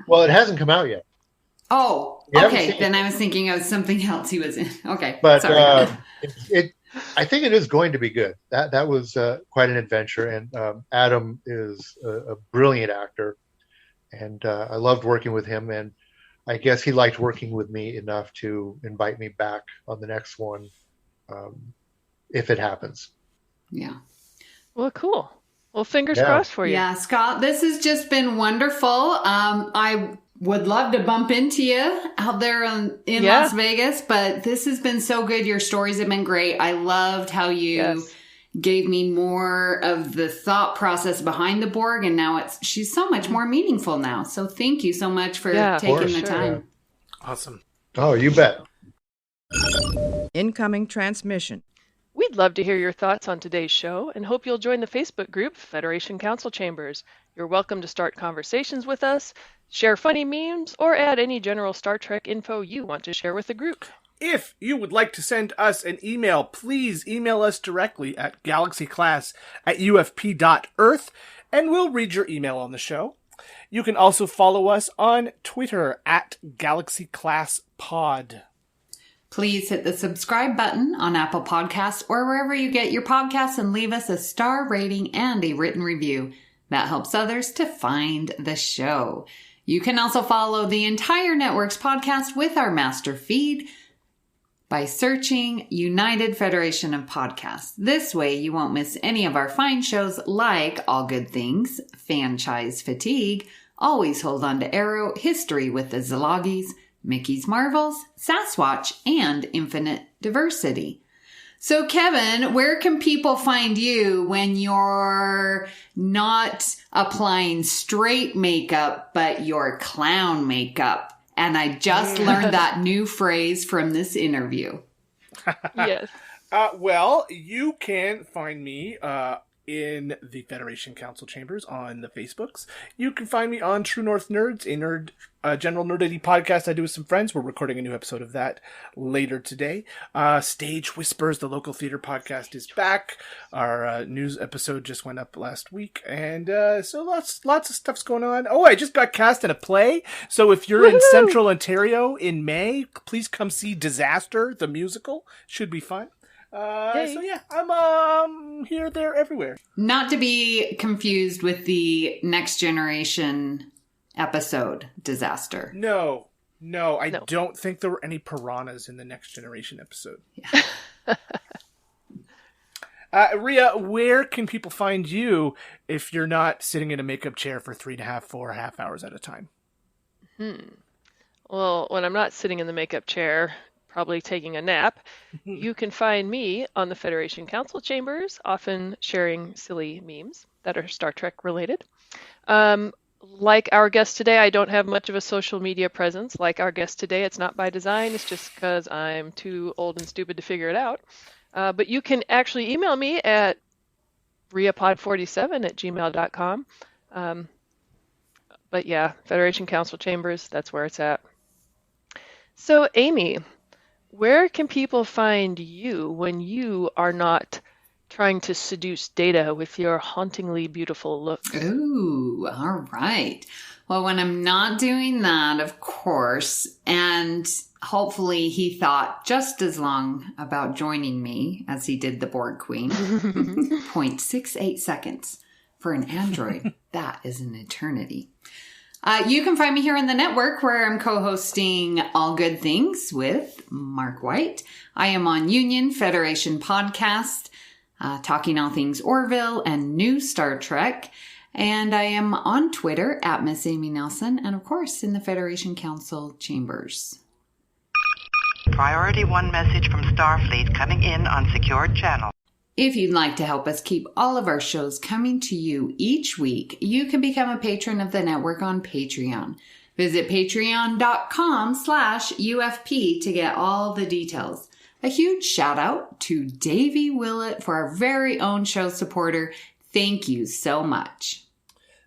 well, it hasn't come out yet. Oh, You haven't okay. seen Then I was thinking of something else he was in. Okay. But Sorry. I think it is going to be good. That was quite an adventure. And Adam is a brilliant actor. And I loved working with him, and I guess he liked working with me enough to invite me back on the next one, if it happens. Yeah. Well, cool. Well, fingers crossed for you. Yeah, Scott, this has just been wonderful. I would love to bump into you out there in Las Vegas, but this has been so good. Your stories have been great. I loved how you gave me more of the thought process behind the Borg, and now she's so much more meaningful now. So thank you so much for taking the time. Awesome. Oh, you bet. Incoming transmission. We'd love to hear your thoughts on today's show and hope you'll join the Facebook group Federation Council Chambers. You're welcome to start conversations with us, share funny memes, or add any general Star Trek info you want to share with the group. If you would like to send us an email, please email us directly at galaxyclass@ufp.earth, and we'll read your email on the show. You can also follow us on Twitter at GalaxyClassPod. Please hit the subscribe button on Apple Podcasts or wherever you get your podcasts and leave us a star rating and a written review. That helps others to find the show. You can also follow the entire network's podcast with our master feed by searching United Federation of Podcasts. This way you won't miss any of our fine shows like All Good Things, Franchise Fatigue, Always Hold On to Arrow, History with the Szilagys, Mickey's Marvels, Sasquatch, and Infinite Diversity. So, Kevin, where can people find you when you're not applying straight makeup, but your clown makeup? And I just learned that new phrase from this interview. Yes. Well, you can find me in the Federation Council Chambers on the Facebooks. You can find me on True North Nerds, a general nerdity podcast I do with some friends. We're recording a new episode of that later today. Stage Whispers, the local theater podcast, is back. Our news episode just went up last week, and so lots of stuff's going on. Oh, I just got cast in a play, so if you're in Central Ontario in May, please come see Disaster, the musical. Should be fun. So yeah, I'm here, there, everywhere. Not to be confused with the Next Generation episode, Disaster. No, I don't think there were any piranhas in the Next Generation episode. Yeah. Rhea, where can people find you if you're not sitting in a makeup chair for 4.5 hours at a time? Well, when I'm not sitting in the makeup chair, probably taking a nap, you can find me on the Federation Council Chambers, often sharing silly memes that are Star Trek related. Like our guest today, I don't have much of a social media presence. Like our guest today, it's not by design. It's just because I'm too old and stupid to figure it out. But you can actually email me at riapod47@gmail.com. But yeah, Federation Council Chambers, that's where it's at. So Amy, where can people find you when you are not trying to seduce Data with your hauntingly beautiful looks? Ooh, all right. Well, when I'm not doing that, of course, and hopefully he thought just as long about joining me as he did the Borg Queen. 0.68 seconds. For an android, that is an eternity. You can find me here in the network where I'm co-hosting All Good Things with Mark White. I am on Union Federation Podcast, talking all things Orville and new Star Trek. And I am on Twitter at Miss Amy Nelson, and of course in the Federation Council Chambers. Priority 1 message from Starfleet coming in on secured channel. If you'd like to help us keep all of our shows coming to you each week, you can become a patron of the network on Patreon. Visit patreon.com/UFP to get all the details. A huge shout out to Davey Willett for our very own show supporter. Thank you so much.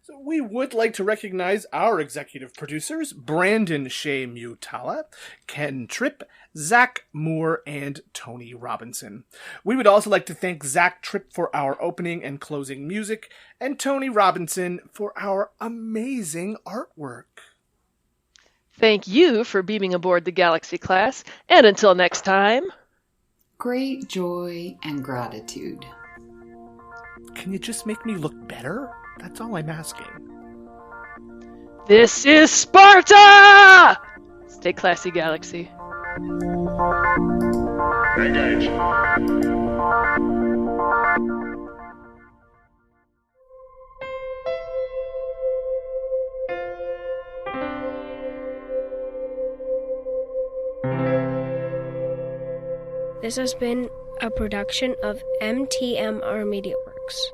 So we would like to recognize our executive producers, Brandon Shea Mutala, Ken Tripp, Zach Moore, and Tony Robinson. We would also like to thank Zach Tripp for our opening and closing music, and Tony Robinson for our amazing artwork. Thank you for beaming aboard the Galaxy class, and until next time, great joy and gratitude. Can you just make me look better? That's all I'm asking. This is Sparta! Stay classy, Galaxy. Engage. This has been a production of MTMR Media Works.